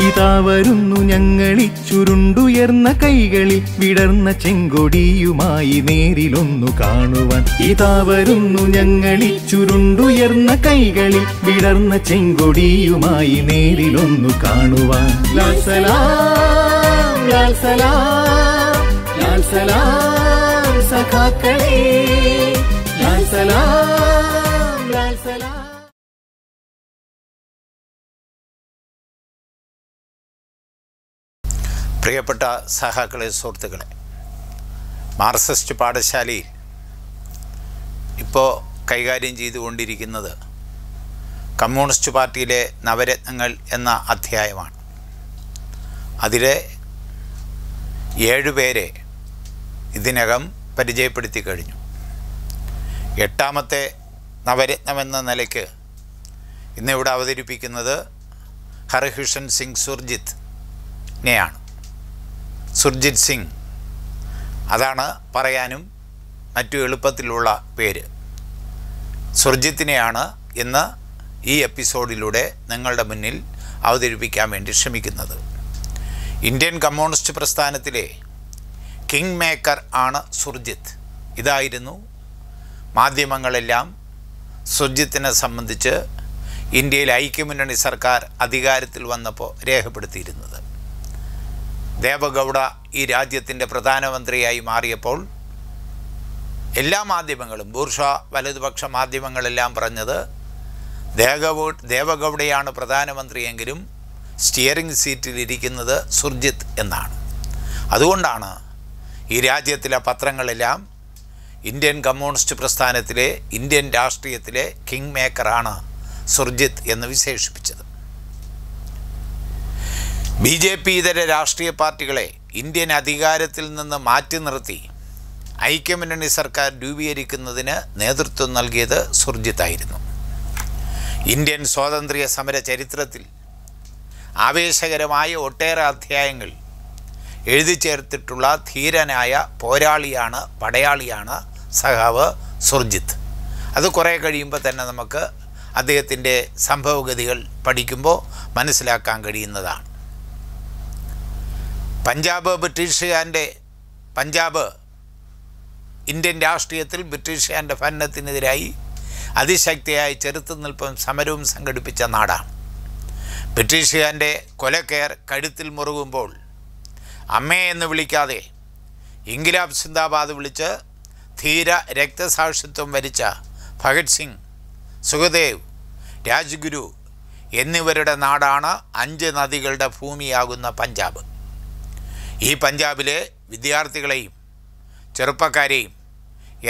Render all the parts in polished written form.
ഇതാ വരുന്നു ഞങ്ങളി ചുരുണ്ടുയർന്ന കൈകളിൽ വിടർന്ന ചെങ്കൊടിയുമായി നേരിലൊന്നു കാണുവാൻ. ഇതാ വരുന്നു ഞങ്ങളി ചുരുണ്ടുയർന്ന കൈകളിൽ വിടർന്ന ചെങ്കൊടിയുമായി നേരിലൊന്നു കാണുവാൻ. ലാൽ സലാം ലാൽ സലാം ലാൽ സലാം സഖാക്കളേ, ലാൽ സലാം ലാൽ സലാം. പ്രിയപ്പെട്ട സഹാക്കളെ, സുഹൃത്തുക്കളെ, മാർക്സിസ്റ്റ് പാഠശാലയിൽ ഇപ്പോൾ കൈകാര്യം ചെയ്തുകൊണ്ടിരിക്കുന്നത് കമ്മ്യൂണിസ്റ്റ് പാർട്ടിയിലെ നവരത്നങ്ങൾ എന്ന അധ്യായമാണ്. അതിലെ 7 പേരെ ഇതിനകം പരിചയപ്പെടുത്തി കഴിഞ്ഞു. 8ാമത്തെ നവരത്നമെന്ന നിലയ്ക്ക് ഇന്നിവിടെ അവതരിപ്പിക്കുന്നത് ഹർകിഷൻ സിംഗ് സുർജിത്തിനെയാണ്. സുർജിത് സിംഗ്, അതാണ് പറയാനും മറ്റു എളുപ്പത്തിലുള്ള പേര്. സുർജിത്തിനെയാണ് ഇന്ന് ഈ എപ്പിസോഡിലൂടെ നിങ്ങളുടെ മുന്നിൽ അവതരിപ്പിക്കാൻ വേണ്ടി ശ്രമിക്കുന്നത്. ഇന്ത്യൻ കമ്മ്യൂണിസ്റ്റ് പ്രസ്ഥാനത്തിലെ കിങ് മേക്കർ ആണ് സുർജിത്ത്. ഇതായിരുന്നു മാധ്യമങ്ങളെല്ലാം സുർജിത്തിനെ സംബന്ധിച്ച് ഇന്ത്യയിൽ ഐക്യമുന്നണി സർക്കാർ അധികാരത്തിൽ വന്നപ്പോൾ രേഖപ്പെടുത്തിയിരുന്നത്. ദേവഗൗഡ ഈ രാജ്യത്തിൻ്റെ പ്രധാനമന്ത്രിയായി മാറിയപ്പോൾ എല്ലാ മാധ്യമങ്ങളും, ബൂർഷ്വാ വലതുപക്ഷ മാധ്യമങ്ങളെല്ലാം പറഞ്ഞത് ദേവഗൗഡയാണ് പ്രധാനമന്ത്രിയെങ്കിലും സ്റ്റിയറിംഗ് സീറ്റിലിരിക്കുന്നത് സുർജിത്ത് എന്നാണ്. അതുകൊണ്ടാണ് ഈ രാജ്യത്തിലെ പത്രങ്ങളെല്ലാം ഇന്ത്യൻ കമ്മ്യൂണിസ്റ്റ് പ്രസ്ഥാനത്തിലെ, ഇന്ത്യൻ രാഷ്ട്രീയത്തിലെ കിങ് മേക്കറാണ് സുർജിത്ത് എന്ന് വിശേഷിപ്പിച്ചത്. BJP ഇതര രാഷ്ട്രീയ പാർട്ടികളെ ഇന്ത്യൻ അധികാരത്തിൽ നിന്ന് മാറ്റി നിർത്തി ഐക്യമുന്നണി സർക്കാർ രൂപീകരിക്കുന്നതിന് നേതൃത്വം നൽകിയത് സുർജിത്തായിരുന്നു. ഇന്ത്യൻ സ്വാതന്ത്ര്യ സമര ചരിത്രത്തിൽ ആവേശകരമായ ഒട്ടേറെ അധ്യായങ്ങൾ എഴുതി ചേർത്തിട്ടുള്ള ധീരനായ പോരാളിയാണ്, പടയാളിയാണ് സഖാവ് സുർജിത്ത്. അത് കുറേ കഴിയുമ്പോൾ തന്നെ നമുക്ക് അദ്ദേഹത്തിൻ്റെ സംഭവഗതികൾ പഠിക്കുമ്പോൾ മനസ്സിലാക്കാൻ കഴിയുന്നതാണ്. പഞ്ചാബ് ഇന്ത്യൻ രാഷ്ട്രീയത്തിൽ ബ്രിട്ടീഷുകാരൻ്റെ ഭരണത്തിനെതിരായി അതിശക്തിയായി ചെറുത്തുനിൽപ്പും സമരവും സംഘടിപ്പിച്ച നാടാണ്. ബ്രിട്ടീഷുകാരൻ്റെ കൊലക്കയർ കഴുത്തിൽ മുറുകുമ്പോൾ അമ്മയെ എന്ന് വിളിക്കാതെ ഇൻകിലാബ് സിന്ദാബാദ് വിളിച്ച് ധീര രക്തസാക്ഷിത്വം വരിച്ച ഭഗത് സിംഗ്, സുഖദേവ്, രാജ്ഗുരു എന്നിവരുടെ നാടാണ് 5 നദികളുടെ ഭൂമിയാകുന്ന പഞ്ചാബ്. ഈ പഞ്ചാബിലെ വിദ്യാർത്ഥികളെയും ചെറുപ്പക്കാരെയും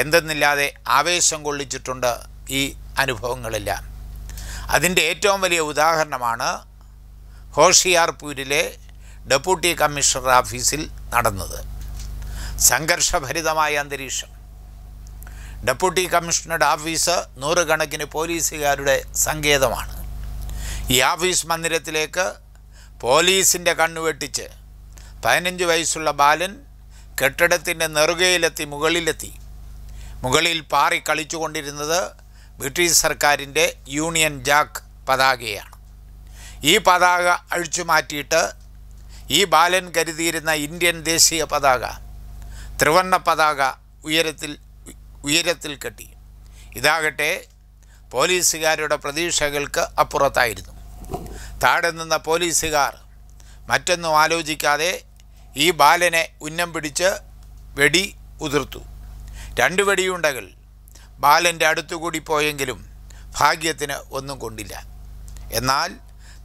എന്തെന്നില്ലാതെ ആവേശം കൊള്ളിച്ചിട്ടുണ്ട് ഈ അനുഭവങ്ങളെല്ലാം. അതിൻ്റെ ഏറ്റവും വലിയ ഉദാഹരണമാണ് ഹോഷിയാർപൂരിലെ ഡെപ്യൂട്ടി കമ്മീഷണർ ഓഫീസിൽ നടന്നത്. സംഘർഷഭരിതമായ അന്തരീക്ഷം. ഡെപ്യൂട്ടി കമ്മീഷണറുടെ ഓഫീസ് 100 കണക്കിന് പോലീസുകാരുടെ സങ്കേതമാണ്. ഈ ഓഫീസ് മന്ദിരത്തിലേക്ക് പോലീസിൻ്റെ കണ്ണുവെട്ടിച്ച് 15 വയസ്സുള്ള ബാലൻ കെട്ടിടത്തിൻ്റെ നെറുകയിലെത്തി മുകളിൽ പാറി കളിച്ചുകൊണ്ടിരുന്നത് ബ്രിട്ടീഷ് സർക്കാരിൻ്റെ യൂണിയൻ ജാക്ക് പതാകയാണ്. ഈ പതാക അഴിച്ചു മാറ്റിയിട്ട് ഈ ബാലൻ കരുതിയിരുന്ന ഇന്ത്യൻ ദേശീയ പതാക, ത്രിവർണ്ണ പതാക ഉയരത്തിൽ കെട്ടി. ഇതാകട്ടെ പോലീസുകാരുടെ പ്രതീക്ഷകൾക്ക് അപ്പുറത്തായിരുന്നു. താഴെ നിന്ന പോലീസുകാർ മറ്റൊന്നും ആലോചിക്കാതെ ഈ ബാലനെ ഉന്നം പിടിച്ച് വെടി ഉതിർത്തു. 2 വെടിയുണ്ടകൾ ബാലൻ്റെ അടുത്തുകൂടി പോയെങ്കിലും ഭാഗ്യത്തിന് ഒന്നും കൊണ്ടില്ല. എന്നാൽ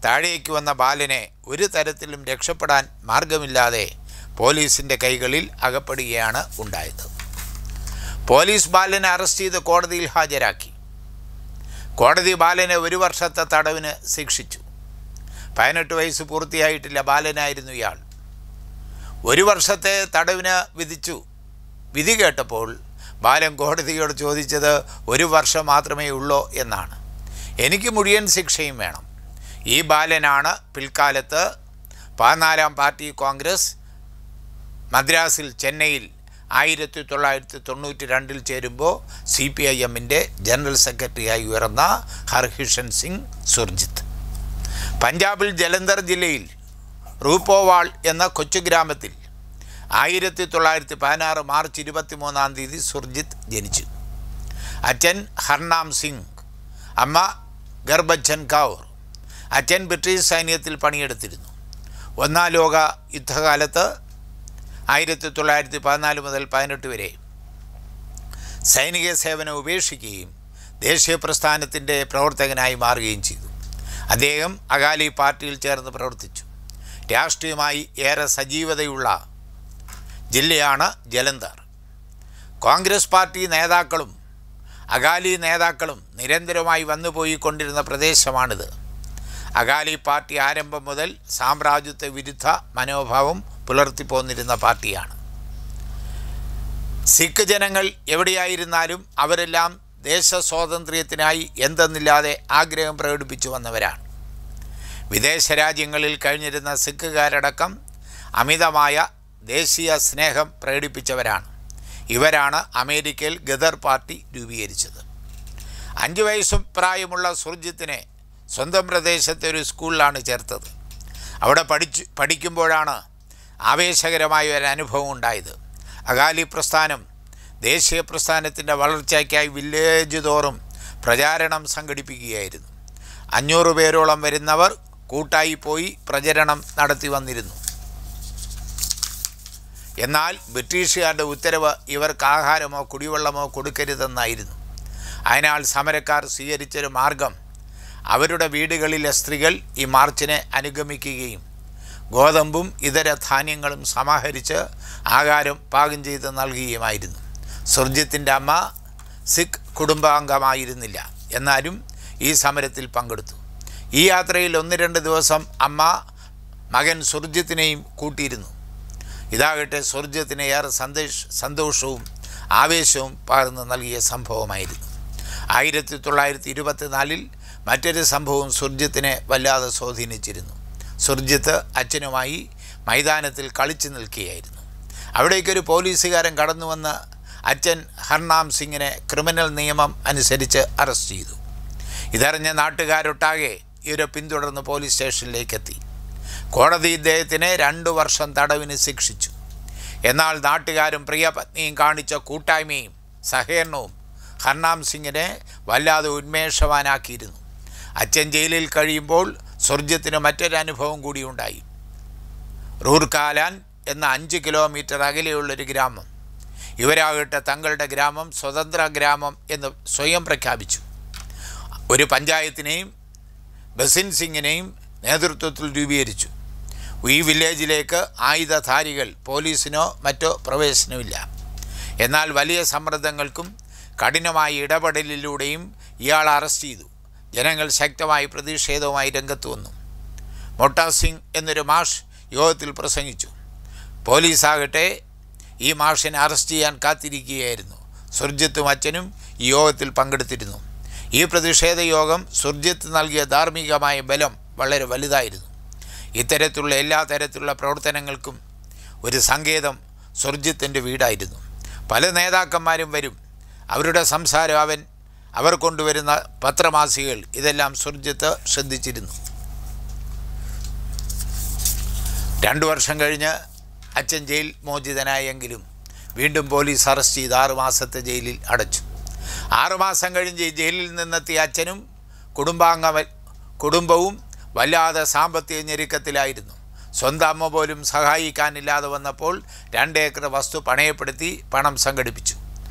താഴേക്ക് വന്ന ബാലനെ ഒരു തരത്തിലും രക്ഷപ്പെടാൻ മാർഗമില്ലാതെ പോലീസിൻ്റെ കൈകളിൽ അകപ്പെടുകയാണ് ഉണ്ടായത്. പോലീസ് ബാലനെ അറസ്റ്റ് ചെയ്ത് കോടതിയിൽ ഹാജരാക്കി. കോടതി ബാലനെ 1 വർഷത്തെ തടവിന് ശിക്ഷിച്ചു. 18 വയസ്സ് പൂർത്തിയായിട്ടില്ല ബാലനായിരുന്നു ഇയാൾ. 1 വർഷത്തെ തടവിന് വിധിച്ചു. വിധി കേട്ടപ്പോൾ ബാലൻ കോടതിയോട് ചോദിച്ചത് 1 വർഷം മാത്രമേ ഉള്ളൂ എന്നാണ്. എനിക്ക് മുഴുവൻ ശിക്ഷയും വേണം. ഈ ബാലനാണ് പിൽക്കാലത്ത് 14ാം പാർട്ടി കോൺഗ്രസ് മദ്രാസിൽ, ചെന്നൈയിൽ 1992 ചേരുമ്പോൾ CPIMൻ്റെ ജനറൽ സെക്രട്ടറിയായി ഉയർന്ന ഹർകിഷൻ സിംഗ് സുർജിത്ത്. പഞ്ചാബിൽ ജലന്ധർ ജില്ലയിൽ റൂപ്പോവാൾ എന്ന കൊച്ചു ഗ്രാമത്തിൽ 1916 മാർച്ച് 23 സുർജിത്ത് ജനിച്ചു. അച്ഛൻ ഹർനാം സിംഗ്, അമ്മ ഗർബച്ചൻ കൗർ. അച്ഛൻ ബ്രിട്ടീഷ് സൈന്യത്തിൽ പണിയെടുത്തിരുന്നു. ഒന്നാം ലോക യുദ്ധകാലത്ത് 1914 മുതൽ 18 വരെ സൈനിക സേവനം ഉപേക്ഷിക്കുകയും ദേശീയ പ്രസ്ഥാനത്തിൻ്റെ പ്രവർത്തകനായി മാറുകയും ചെയ്തു. അദ്ദേഹം അകാലി പാർട്ടിയിൽ ചേർന്ന് പ്രവർത്തിച്ചു. രാഷ്ട്രീയമായി ഏറെ സജീവതയുള്ള ജില്ലയാണ് ജലന്ധർ. കോൺഗ്രസ് പാർട്ടി നേതാക്കളും അകാലി നേതാക്കളും നിരന്തരമായി വന്നുപോയിക്കൊണ്ടിരുന്ന പ്രദേശമാണിത്. അകാലി പാർട്ടി ആരംഭം മുതൽ സാമ്രാജ്യത്വ വിരുദ്ധ മനോഭാവം പുലർത്തിപ്പോന്നിരുന്ന പാർട്ടിയാണ്. സിഖ് ജനങ്ങൾ എവിടെയായിരുന്നാലും അവരെല്ലാം ദേശസ്വാതന്ത്ര്യത്തിനായി എന്തെന്നില്ലാതെ ആഗ്രഹം പ്രകടിപ്പിച്ചു വന്നവരാണ്. വിദേശ രാജ്യങ്ങളിൽ കഴിഞ്ഞിരുന്ന സിഖുകാരടക്കം അമിതമായ ദേശീയ സ്നേഹം പ്രകടിപ്പിച്ചവരാണ്. ഇവരാണ് അമേരിക്കയിൽ ഗദർ പാർട്ടി രൂപീകരിച്ചത്. 5 വയസ്സ് പ്രായമുള്ള സുർജിത്തിനെ സ്വന്തം പ്രദേശത്തെ ഒരു സ്കൂളിലാണ് ചേർത്തത്. അവിടെ പഠിക്കുമ്പോഴാണ് ആവേശകരമായ ഒരു അനുഭവം ഉണ്ടായത്. അകാലി പ്രസ്ഥാനം ദേശീയ പ്രസ്ഥാനത്തിൻ്റെ വളർച്ചയ്ക്കായി വില്ലേജ് തോറും പ്രചാരണം സംഘടിപ്പിക്കുകയായിരുന്നു. 500 പേരോളം വരുന്നവർ കൂട്ടായി പോയി പ്രചരണം നടത്തി വന്നിരുന്നു. എന്നാൽ ബ്രിട്ടീഷുകാരുടെ ഉത്തരവ് ഇവർക്ക് ആഹാരമോ കുടിവെള്ളമോ കൊടുക്കരുതെന്നായിരുന്നു. അതിനാൽ സമരക്കാർ സ്വീകരിച്ചൊരു മാർഗം അവരുടെ വീടുകളിലെ സ്ത്രീകൾ ഈ മാർച്ചിനെ അനുഗമിക്കുകയും ഗോതമ്പും ഇതര ധാന്യങ്ങളും സമാഹരിച്ച് ആഹാരം പാകം ചെയ്ത് നൽകുകയുമായിരുന്നു. സുർജിത്തിൻ്റെ അമ്മ സിഖ് കുടുംബാംഗമായിരുന്നില്ല, എന്നാലും ഈ സമരത്തിൽ പങ്കെടുത്തു. ഈ യാത്രയിൽ 1-2 ദിവസം അമ്മ മകൻ സുർജിത്തിനെയും കൂട്ടിയിരുന്നു. ഇതാകട്ടെ സുർജിത്തിന് ഏറെ സന്തോഷവും ആവേശവും പകർന്നു നൽകിയ സംഭവമായിരുന്നു. 1924 മറ്റൊരു സംഭവം സുർജിത്തിനെ വല്ലാതെ സ്വാധീനിച്ചിരുന്നു. സുർജിത്ത് അച്ഛനുമായി മൈതാനത്തിൽ കളിച്ചു നിൽക്കുകയായിരുന്നു. അവിടേക്കൊരു പോലീസുകാരൻ കടന്നുവന്ന് അച്ഛൻ ഹർനാം സിംഗിനെ ക്രിമിനൽ നിയമം അനുസരിച്ച് അറസ്റ്റ് ചെയ്തു. ഇതറിഞ്ഞ നാട്ടുകാരൊട്ടാകെ ഇവരെ പിന്തുടർന്ന് പോലീസ് സ്റ്റേഷനിലേക്കെത്തി. കോടതി ഇദ്ദേഹത്തിനെ 2 വർഷം തടവിന് ശിക്ഷിച്ചു. എന്നാൽ നാട്ടുകാരും പ്രിയപത്നിയും കാണിച്ച കൂട്ടായ്മയും സഹകരണവും ഹർനാം സിംഗിനെ വല്ലാതെ ഉന്മേഷവാനാക്കിയിരുന്നു. അച്ഛൻ ജയിലിൽ കഴിയുമ്പോൾ സുർജിത്തിന് മറ്റൊരനുഭവം കൂടി ഉണ്ടായി. റൂർക്കാലാൻ എന്ന 5 കിലോമീറ്റർ അകലെയുള്ളൊരു ഗ്രാമം. ഇവരാകട്ടെ തങ്ങളുടെ ഗ്രാമം സ്വതന്ത്ര ഗ്രാമം എന്ന് സ്വയം പ്രഖ്യാപിച്ചു. ഒരു പഞ്ചായത്തിനെയും ബസിൻ സിംഗിനെയും നേതൃത്വത്തിൽ രൂപീകരിച്ചു. ഈ വില്ലേജിലേക്ക് ആയുധധാരികൾ പോലീസിനോ മറ്റോ പ്രവേശനമില്ല. എന്നാൽ വലിയ സമ്മർദ്ദങ്ങൾക്കും കഠിനമായ ഇടപെടലിലൂടെയും ഇയാൾ അറസ്റ്റ് ചെയ്തു. ജനങ്ങൾ ശക്തമായ പ്രതിഷേധവുമായി രംഗത്ത് വന്നു. മോട്ടാ സിംഗ് എന്നൊരു മാഷ് യോഗത്തിൽ പ്രസംഗിച്ചു. പോലീസാകട്ടെ ഈ മാഷിനെ അറസ്റ്റ് ചെയ്യാൻ കാത്തിരിക്കുകയായിരുന്നു. സുർജിത്തും അച്ഛനും ഈ യോഗത്തിൽ പങ്കെടുത്തിരുന്നു. ഈ പ്രതിഷേധ യോഗം സുർജിത്ത് നൽകിയ ധാർമ്മികമായ ബലം വളരെ വലുതായിരുന്നു. ഇത്തരത്തിലുള്ള എല്ലാ തരത്തിലുള്ള പ്രവർത്തനങ്ങൾക്കും ഒരു സങ്കേതം സുർജിത്തിൻ്റെ വീടായിരുന്നു. പല നേതാക്കന്മാരും വരും. അവരുടെ സംസാരം അവർ കൊണ്ടുവരുന്ന പത്രമാസികകൾ ഇതെല്ലാം സുർജിത്ത് ശ്രദ്ധിച്ചിരുന്നു. 2 വർഷം കഴിഞ്ഞ് അച്ഛൻ ജയിൽ മോചിതനായെങ്കിലും വീണ്ടും പോലീസ് അറസ്റ്റ് ചെയ്ത് 6 മാസത്തെ ജയിലിൽ അടച്ചു. 6 മാസം കഴിഞ്ഞ് ജയിലിൽ നിന്നെത്തിയ അച്ഛനും കുടുംബവും വല്ലാതെ സാമ്പത്തിക ഞെരുക്കത്തിലായിരുന്നു. സ്വന്തം അമ്മ പോലും സഹായിക്കാനില്ലാതെ വന്നപ്പോൾ 2 ഏക്കർ വസ്തു പണയപ്പെടുത്തി പണം സംഘടിപ്പിച്ചു.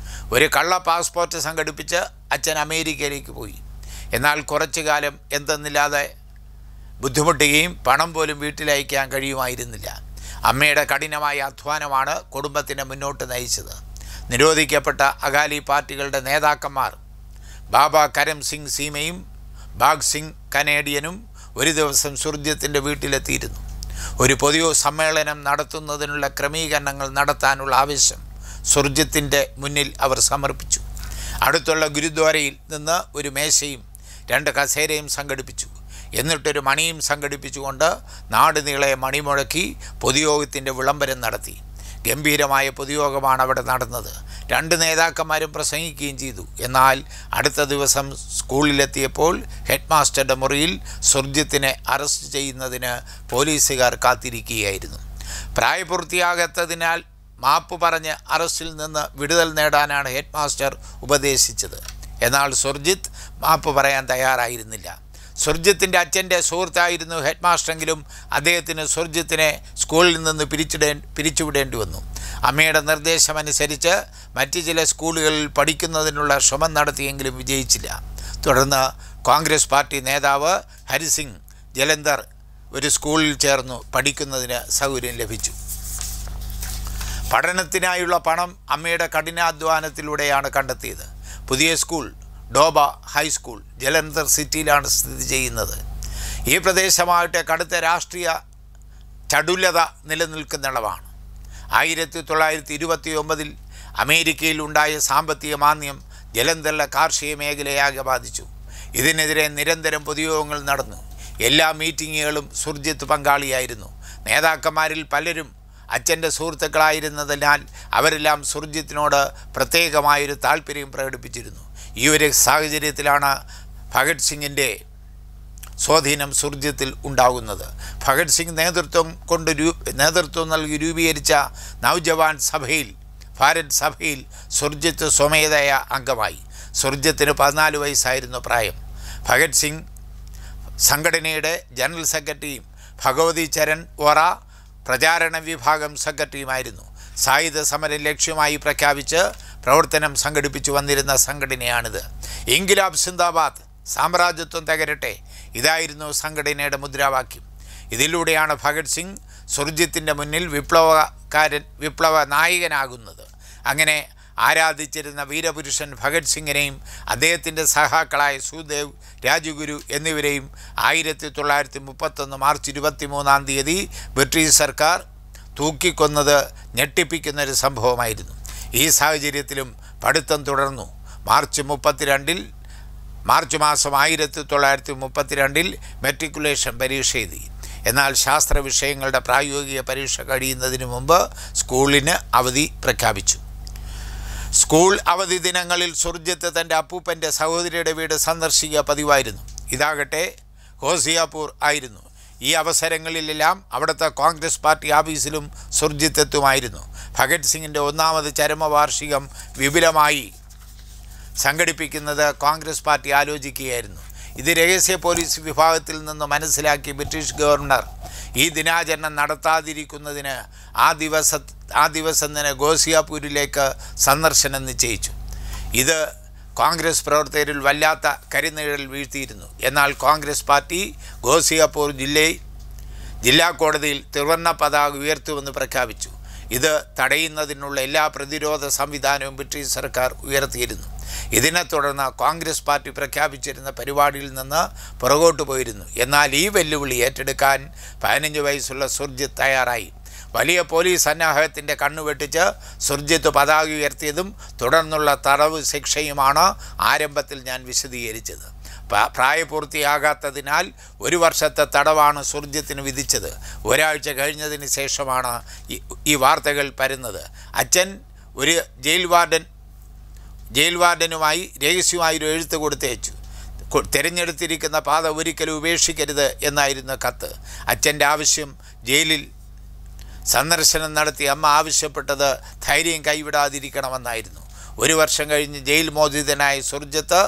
ഒരു കള്ള പാസ്പോർട്ട് സംഘടിപ്പിച്ച് അച്ഛൻ അമേരിക്കയിലേക്ക് പോയി. എന്നാൽ കുറച്ചു കാലം എന്തെന്നില്ലാതെ ബുദ്ധിമുട്ടുകയും പണം പോലും വീട്ടിലയക്കാൻ കഴിയുമായിരുന്നില്ല. അമ്മയുടെ കഠിനമായ അധ്വാനമാണ് കുടുംബത്തിനെ മുന്നോട്ട് നയിച്ചത്. നിരോധിക്കപ്പെട്ട അകാലി പാർട്ടികളുടെ നേതാക്കന്മാർ ബാബ കരം സിംഗ് സീമയും ബാഗ് സിംഗ് കനേഡിയനും ഒരു ദിവസം സുർജിത്തിൻ്റെ വീട്ടിലെത്തിയിരുന്നു. ഒരു പൊതു സമ്മേളനം നടത്തുന്നതിനുള്ള ക്രമീകരണങ്ങൾ നടത്താനുള്ള ആവശ്യം സുർജിത്തിൻ്റെ മുന്നിൽ അവർ സമർപ്പിച്ചു. അടുത്തുള്ള ഗുരുദ്വാരയിൽ നിന്ന് ഒരു മേശയും 2 കസേരയും സംഘടിപ്പിച്ചു. എന്നിട്ടൊരു മണിയും സംഘടിപ്പിച്ചുകൊണ്ട് നാട് നീളെ മണിമുഴക്കി പൊതുയോഗത്തിൻ്റെ വിളംബരം നടത്തി. ഗംഭീരമായ പൊതുയോഗമാണ് അവിടെ നടന്നത്. രണ്ട് നേതാക്കന്മാരും പ്രസംഗിക്കുകയും ചെയ്തു. എന്നാൽ അടുത്ത ദിവസം സ്കൂളിലെത്തിയപ്പോൾ ഹെഡ് മാസ്റ്ററുടെ മുറിയിൽ സുർജിത്തിനെ അറസ്റ്റ് ചെയ്യുന്നതിന് പോലീസുകാർ കാത്തിരിക്കുകയായിരുന്നു. പ്രായപൂർത്തിയാകാത്തതിനാൽ മാപ്പ് പറഞ്ഞ് അറസ്റ്റിൽ നിന്ന് വിടുതൽ നേടാനാണ് ഹെഡ് മാസ്റ്റർ ഉപദേശിച്ചത്. എന്നാൽ സുർജിത്ത് മാപ്പ് പറയാൻ തയ്യാറായിരുന്നില്ല. സുർജിത്തിൻ്റെ അച്ഛൻ്റെ സുഹൃത്തായിരുന്നു ഹെഡ് മാസ്റ്ററെങ്കിലും അദ്ദേഹത്തിന് സുർജിത്തിനെ സ്കൂളിൽ നിന്ന് പിരിച്ചുവിടേണ്ടി വന്നു. അമ്മയുടെ നിർദ്ദേശമനുസരിച്ച് മറ്റ് ചില സ്കൂളുകളിൽ പഠിക്കുന്നതിനുള്ള ശ്രമം നടത്തിയെങ്കിലും വിജയിച്ചില്ല. തുടർന്ന് കോൺഗ്രസ് പാർട്ടി നേതാവ് ഹരിസിംഗ് ജലന്ധർ ഒരു സ്കൂളിൽ ചേർന്നു പഠിക്കുന്നതിന് സൗകര്യം ലഭിച്ചു. പഠനത്തിനായുള്ള പണം അമ്മയുടെ കഠിനാധ്വാനത്തിലൂടെയാണ് കണ്ടെത്തിയത്. പുതിയ സ്കൂൾ ഡോബ ഹൈസ്കൂൾ ജലന്ധർ സിറ്റിയിലാണ് സ്ഥിതി ചെയ്യുന്നത്. ഈ പ്രദേശമായിട്ട് കടുത്ത രാഷ്ട്രീയ ചടുലത നിലനിൽക്കുന്നിടമാണ്. 1929 അമേരിക്കയിൽ ഉണ്ടായ സാമ്പത്തിക മാന്ദ്യം ജലന്ധറിലെ കാർഷിക മേഖലയാകെ ബാധിച്ചു. ഇതിനെതിരെ നിരന്തരം പൊതുയോഗങ്ങൾ നടന്നു. എല്ലാ മീറ്റിങ്ങുകളും സുർജിത്ത് പങ്കാളിയായിരുന്നു. നേതാക്കന്മാരിൽ പലരും അച്ഛൻ്റെ സുഹൃത്തുക്കളായിരുന്നതിനാൽ അവരെല്ലാം സുർജിത്തിനോട് പ്രത്യേകമായൊരു താല്പര്യം പ്രകടിപ്പിച്ചിരുന്നു. ഈ ഒരു സാഹചര്യത്തിലാണ് ഭഗത് സിംഗിൻ്റെ സ്വാധീനം സുർജിത്തിൽ ഉണ്ടാകുന്നത്. ഭഗത് സിംഗ് നേതൃത്വം നൽകി രൂപീകരിച്ച നവജവാൻ ഭാരത് സഭയിൽ സുർജിത്ത് സ്വമേധയാ അംഗമായി. സുർജിത്തിന് 14 വയസ്സായിരുന്നു പ്രായം. ഭഗത് സിംഗ് സംഘടനയുടെ ജനറൽ സെക്രട്ടറിയും ഭഗവതി ചരൺ വോറ പ്രചാരണ വിഭാഗം സെക്രട്ടറിയുമായിരുന്നു. സായുധ സമരം ലക്ഷ്യമായി പ്രഖ്യാപിച്ച് പ്രവർത്തനം സംഘടിപ്പിച്ചു വന്നിരുന്ന സംഘടനയാണിത്. ഇൻക്വിലാബ് സിന്ദാബാദ്, സാമ്രാജ്യത്വം തകരട്ടെ, ഇതായിരുന്നു സംഘടനയുടെ മുദ്രാവാക്യം. ഇതിലൂടെയാണ് ഭഗത് സിംഗ് സുർജിത്തിൻ്റെ മുന്നിൽ വിപ്ലവ നായകനാകുന്നത്. അങ്ങനെ ആരാധിച്ചിരുന്ന വീരപുരുഷൻ ഭഗത് സിംഗിനെയും അദ്ദേഹത്തിൻ്റെ സഹാക്കളായ സുഖദേവ്, രാജഗുരു എന്നിവരെയും 1931 മാർച്ച് 23 ബ്രിട്ടീഷ് സർക്കാർ തൂക്കിക്കൊന്നത് ഞെട്ടിപ്പിക്കുന്നൊരു സംഭവമായിരുന്നു. ഈ സാഹചര്യത്തിലും പഠിത്തം തുടർന്നു. മാർച്ച് മാസം 1932 മെട്രിക്കുലേഷൻ പരീക്ഷ എഴുതി. എന്നാൽ ശാസ്ത്ര വിഷയങ്ങളുടെ പ്രായോഗിക പരീക്ഷ കഴിയുന്നതിന് മുമ്പ് സ്കൂളിന് അവധി പ്രഖ്യാപിച്ചു. സ്കൂൾ അവധി ദിനങ്ങളിൽ സുർജിത്ത് തൻ്റെ അപ്പൂപ്പൻ്റെ സഹോദരിയുടെ വീട് സന്ദർശിക്കുക പതിവായിരുന്നു. ഇതാകട്ടെ ഗോസിയാപൂർ ആയിരുന്നു. ഈ അവസരങ്ങളിലെല്ലാം അവിടുത്തെ കോൺഗ്രസ് പാർട്ടി ഓഫീസിലും സുർജിത്ത് എത്തുമായിരുന്നു. ഭഗത് സിംഗിൻ്റെ 1ാമത് ചരമവാർഷികം വിപുലമായി സംഘടിപ്പിക്കുന്നത് കോൺഗ്രസ് പാർട്ടി ആലോചിക്കുകയായിരുന്നു. ഇത് രഹസ്യ പോലീസ് വിഭാഗത്തിൽ നിന്ന് മനസ്സിലാക്കി ബ്രിട്ടീഷ് ഗവർണർ ഈ ദിനാചരണം നടത്താതിരിക്കുന്നതിന് ആ ദിവസം തന്നെ ഗോസിയാപൂരിലേക്ക് സന്ദർശനം നിശ്ചയിച്ചു. ഇത് കോൺഗ്രസ് പ്രവർത്തകരിൽ വല്ലാത്ത കരിനിഴൽ വീഴ്ത്തിയിരുന്നു. എന്നാൽ കോൺഗ്രസ് പാർട്ടി ഗോസിയാപൂർ ജില്ലാ കോടതിയിൽ ത്രിവർണ്ണ പതാക ഉയർത്തുമെന്ന് പ്രഖ്യാപിച്ചു. ഇത് തടയുന്നതിനുള്ള എല്ലാ പ്രതിരോധ സംവിധാനവും ബ്രിട്ടീഷ് സർക്കാർ ഉയർത്തിയിരുന്നു. ഇതിനെ തുടർന്ന് കോൺഗ്രസ് പാർട്ടി പ്രഖ്യാപിച്ചിരുന്ന പരിപാടിയിൽ നിന്ന് പുറകോട്ട് പോയിരുന്നു. എന്നാൽ ഈ വെല്ലുവിളി ഏറ്റെടുക്കാൻ 15 വയസ്സുള്ള സുർജിത്ത് തയ്യാറായി. വലിയ പോലീസ് സന്നാഹത്തിൻ്റെ കണ്ണുവെട്ടിച്ച് സുർജിത്ത് പതാക ഉയർത്തിയതും തുടർന്നുള്ള തടവ് ശിക്ഷയുമാണ് ആരംഭത്തിൽ ഞാൻ വിശദീകരിച്ചത്. പ്രായപൂർത്തിയാകാത്തതിനാൽ 1 വർഷത്തെ തടവാണ് സുർജിത്തിന് വിധിച്ചത്. ഒരാഴ്ച കഴിഞ്ഞതിന് ശേഷമാണ് ഈ വാർത്തകൾ പരന്നത്. അച്ഛൻ ഒരു ജയിൽ വാർഡനുമായി രഹസ്യമായൊരു എഴുത്ത് കൊടുത്തയച്ചു. തിരഞ്ഞെടുത്തിരിക്കുന്ന പാത ഒരിക്കലും ഉപേക്ഷിക്കരുത് എന്നായിരുന്നു കത്ത്. അച്ഛൻ്റെ ആവശ്യം ജയിലിൽ സന്ദർശനം നടത്തി അമ്മ ആവശ്യപ്പെട്ടത് ധൈര്യം കൈവിടാതിരിക്കണമെന്നായിരുന്നു. 1 വർഷം കഴിഞ്ഞ് ജയിൽ മോചിതനായ സുർജിത്ത്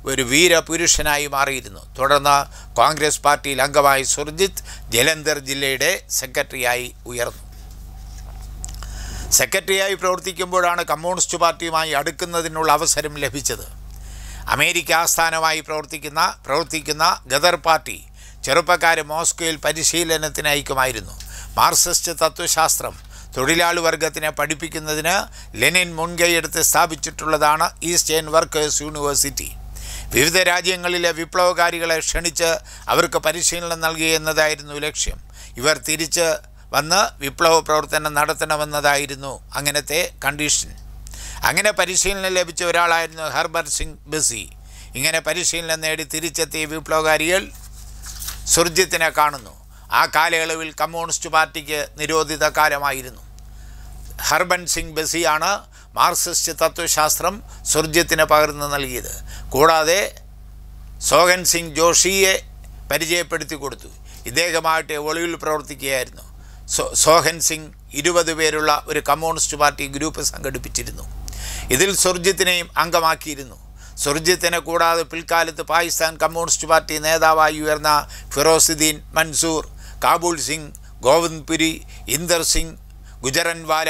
ഒരു വീരപുരുഷനായി മാറിയിരുന്നു. തുടർന്ന് കോൺഗ്രസ് പാർട്ടിയിൽ അംഗമായ സുർജിത്ത് ജലന്ധർ ജില്ലയുടെ സെക്രട്ടറിയായി ഉയർന്നു. സെക്രട്ടറിയായി പ്രവർത്തിക്കുമ്പോഴാണ് കമ്മ്യൂണിസ്റ്റ് പാർട്ടിയുമായി അടുക്കുന്നതിനുള്ള അവസരം ലഭിച്ചത്. അമേരിക്ക ആസ്ഥാനമായി പ്രവർത്തിക്കുന്ന ഗദർ പാർട്ടി ചെറുപ്പക്കാരെ മോസ്കോയിൽ പരിശീലനത്തിന് അയക്കുമായിരുന്നു. മാർക്സിസ്റ്റ് തത്വശാസ്ത്രം തൊഴിലാളി വർഗത്തിനെ പഠിപ്പിക്കുന്നതിന് ലെനിൻ മുൻകൈയെടുത്ത് സ്ഥാപിച്ചിട്ടുള്ളതാണ് ഈസ്റ്റേൺ വർക്കേഴ്സ് യൂണിവേഴ്സിറ്റി. വിവിധ രാജ്യങ്ങളിലെ വിപ്ലവകാരികളെ ക്ഷണിച്ച് അവർക്ക് പരിശീലനം നൽകുക എന്നതായിരുന്നു ലക്ഷ്യം. ഇവർ തിരിച്ച് വന്ന് വിപ്ലവ പ്രവർത്തനം നടത്തണമെന്നതായിരുന്നു അങ്ങനത്തെ കണ്ടീഷൻ. അങ്ങനെ പരിശീലനം ലഭിച്ച ഒരാളായിരുന്നു ഹർബർ സിംഗ് ബസി. ഇങ്ങനെ പരിശീലനം നേടി തിരിച്ചെത്തിയ വിപ്ലവകാരികൾ സുർജിത്തിനെ കാണുന്നു. ആ കാലയളവിൽ കമ്മ്യൂണിസ്റ്റ് പാർട്ടിക്ക് നിരോധിത കാലമായിരുന്നു. ഹർബൻ സിംഗ് ബസിയാണ് മാർക്സിസ്റ്റ് തത്വശാസ്ത്രം സുർജിത്തിന് പകർന്നു നൽകിയത്. കൂടാതെ സോഹൻ സിംഗ് ജോഷിയെ പരിചയപ്പെടുത്തി കൊടുത്തു. ഇദ്ദേഹമായിട്ട് ഒളിവിൽ പ്രവർത്തിക്കുകയായിരുന്നു. സോഹൻ സിംഗ് 20 പേരുള്ള ഒരു കമ്മ്യൂണിസ്റ്റ് പാർട്ടി ഗ്രൂപ്പ് സംഘടിപ്പിച്ചിരുന്നു. ഇതിൽ സുർജിത്തിനെയും അംഗമാക്കിയിരുന്നു. സുർജിത്തിനെ കൂടാതെ പിൽക്കാലത്ത് പാകിസ്ഥാൻ കമ്മ്യൂണിസ്റ്റ് പാർട്ടി നേതാവായി ഉയർന്ന ഫിറോസുദ്ദീൻ മൻസൂർ, കാബൂൾ സിംഗ്, ഗോവിന്ദ് പുരി, ഇന്ദർ സിംഗ്, ഗുജറൻവാല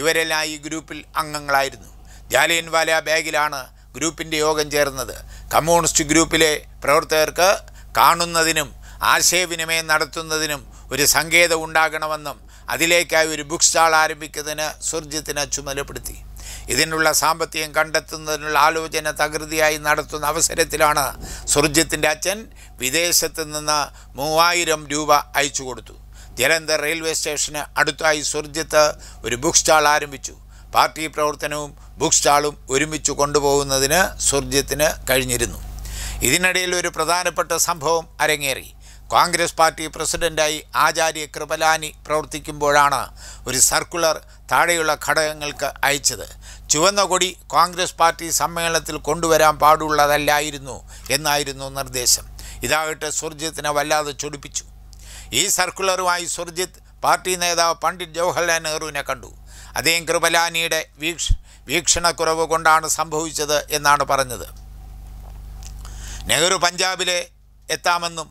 ഇവരെല്ലാം ഈ ഗ്രൂപ്പിൽ അംഗങ്ങളായിരുന്നു. ജാലിയൻവാല ബാഗിലാണ് ഗ്രൂപ്പിൻ്റെ യോഗം ചേർന്നത്. കമ്മ്യൂണിസ്റ്റ് ഗ്രൂപ്പിലെ പ്രവർത്തകർക്ക് കാണുന്നതിനും ആശയവിനിമയം നടത്തുന്നതിനും ഒരു സങ്കേതം ഉണ്ടാകണമെന്നും അതിലേക്കായി ഒരു ബുക്ക് സ്റ്റാൾ ആരംഭിക്കുന്നതിന് സുർജിത്തിനെ ചുമതലപ്പെടുത്തി. ഇതിനുള്ള സാമ്പത്തികം കണ്ടെത്തുന്നതിനുള്ള ആലോചന തകൃതിയായി നടത്തുന്ന അവസരത്തിലാണ് സുർജിത്തിൻ്റെ അച്ഛൻ വിദേശത്ത് നിന്ന് 3000 രൂപ അയച്ചു കൊടുത്തു. ജലന്ധർ റെയിൽവേ സ്റ്റേഷന് അടുത്തായി സുർജിത്ത് ഒരു ബുക്ക് സ്റ്റാൾ ആരംഭിച്ചു. പാർട്ടി പ്രവർത്തനവും ബുക്ക് സ്റ്റാളും ഒരുമിച്ച് കൊണ്ടുപോകുന്നതിന് സുർജിത്തിന് കഴിഞ്ഞിരുന്നു. ഇതിനിടയിൽ ഒരു പ്രധാനപ്പെട്ട സംഭവം അരങ്ങേറി. കോൺഗ്രസ് പാർട്ടി പ്രസിഡൻ്റായി ആചാര്യ കൃപലാനി പ്രവർത്തിക്കുമ്പോഴാണ് ഒരു സർക്കുലർ താഴെയുള്ള ഘടകങ്ങൾക്ക് അയച്ചത്. ചുവന്ന കൊടി കോൺഗ്രസ് പാർട്ടി സമ്മേളനത്തിൽ കൊണ്ടുവരാൻ പാടുള്ളതല്ലായിരുന്നു എന്നായിരുന്നു നിർദ്ദേശം. ഇതാകട്ടെ സുർജിത്തിനെ വല്ലാതെ ചൊടിപ്പിച്ചു. ഈ സർക്കുലറുമായി സുർജിത്ത് പാർട്ടി നേതാവ് പണ്ഡിറ്റ് ജവഹർലാൽ നെഹ്റുവിനെ കണ്ടു. അദ്ദേഹം കൃപലാനിയുടെ വീക്ഷണക്കുറവ് കൊണ്ടാണ് സംഭവിച്ചത് എന്നാണ് പറഞ്ഞത്. നെഹ്റു പഞ്ചാബിലെ എത്താമെന്നും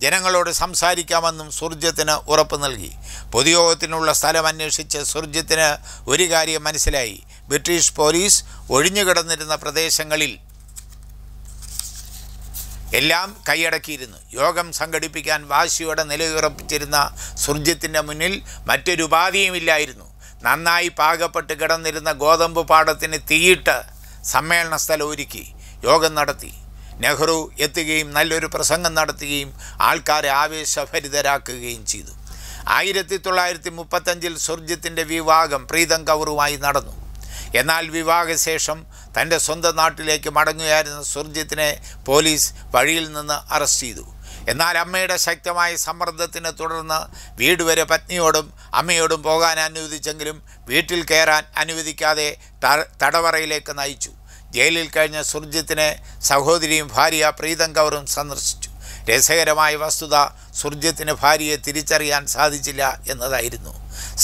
ജനങ്ങളോട് സംസാരിക്കാമെന്നും സുർജിത്തിന് ഉറപ്പ് നൽകി. പൊതുയോഗത്തിനുള്ള സ്ഥലം അന്വേഷിച്ച് സുർജിത്തിന് ഒരു കാര്യം മനസ്സിലായി. ബ്രിട്ടീഷ് പോലീസ് ഒഴിഞ്ഞുകിടന്നിരുന്ന പ്രദേശങ്ങളിൽ എല്ലാം കൈയടക്കിയിരുന്നു. യോഗം സംഘടിപ്പിക്കാൻ വാശിയോടെ നിലയുറപ്പിച്ചിരുന്ന സുർജിത്തിൻ്റെ മുന്നിൽ മറ്റൊരു ഉപാധിയുമില്ലായിരുന്നു. നന്നായി പാകപ്പെട്ട് കിടന്നിരുന്ന ഗോതമ്പ് പാടത്തിന് തീയിട്ട് സമ്മേളന സ്ഥലം ഒരുക്കി യോഗം നടത്തി. നെഹ്റു എത്തുകയും നല്ലൊരു പ്രസംഗം നടത്തുകയും ആൾക്കാരെ ആവേശഭരിതരാക്കുകയും ചെയ്തു. 1935 സുർജിത്തിൻ്റെ വിവാഹം പ്രീതം കൗറുമായി നടന്നു. എന്നാൽ വിവാഹശേഷം തൻ്റെ സ്വന്തം നാട്ടിലേക്ക് മടങ്ങുകയായിരുന്ന സുർജിത്തിനെ പോലീസ് വഴിയിൽ നിന്ന് അറസ്റ്റ് ചെയ്തു. എന്നാൽ അമ്മയുടെ ശക്തമായ സമ്മർദ്ദത്തിനെ തുടർന്ന് വീട് വരെ പത്നിയോടും അമ്മയോടും പോകാൻ അനുവദിച്ചെങ്കിലും വീട്ടിൽ കയറാൻ അനുവദിക്കാതെ തടവറയിലേക്ക് നയിച്ചു. ജയിലിൽ കഴിഞ്ഞ സുർജിത്തിനെ സഹോദരിയും ഭാര്യ പ്രീതം കൗറും സന്ദർശിച്ചു. രസകരമായ വസ്തുത സുർജിത്തിന് ഭാര്യയെ തിരിച്ചറിയാൻ സാധിച്ചില്ല എന്നതായിരുന്നു.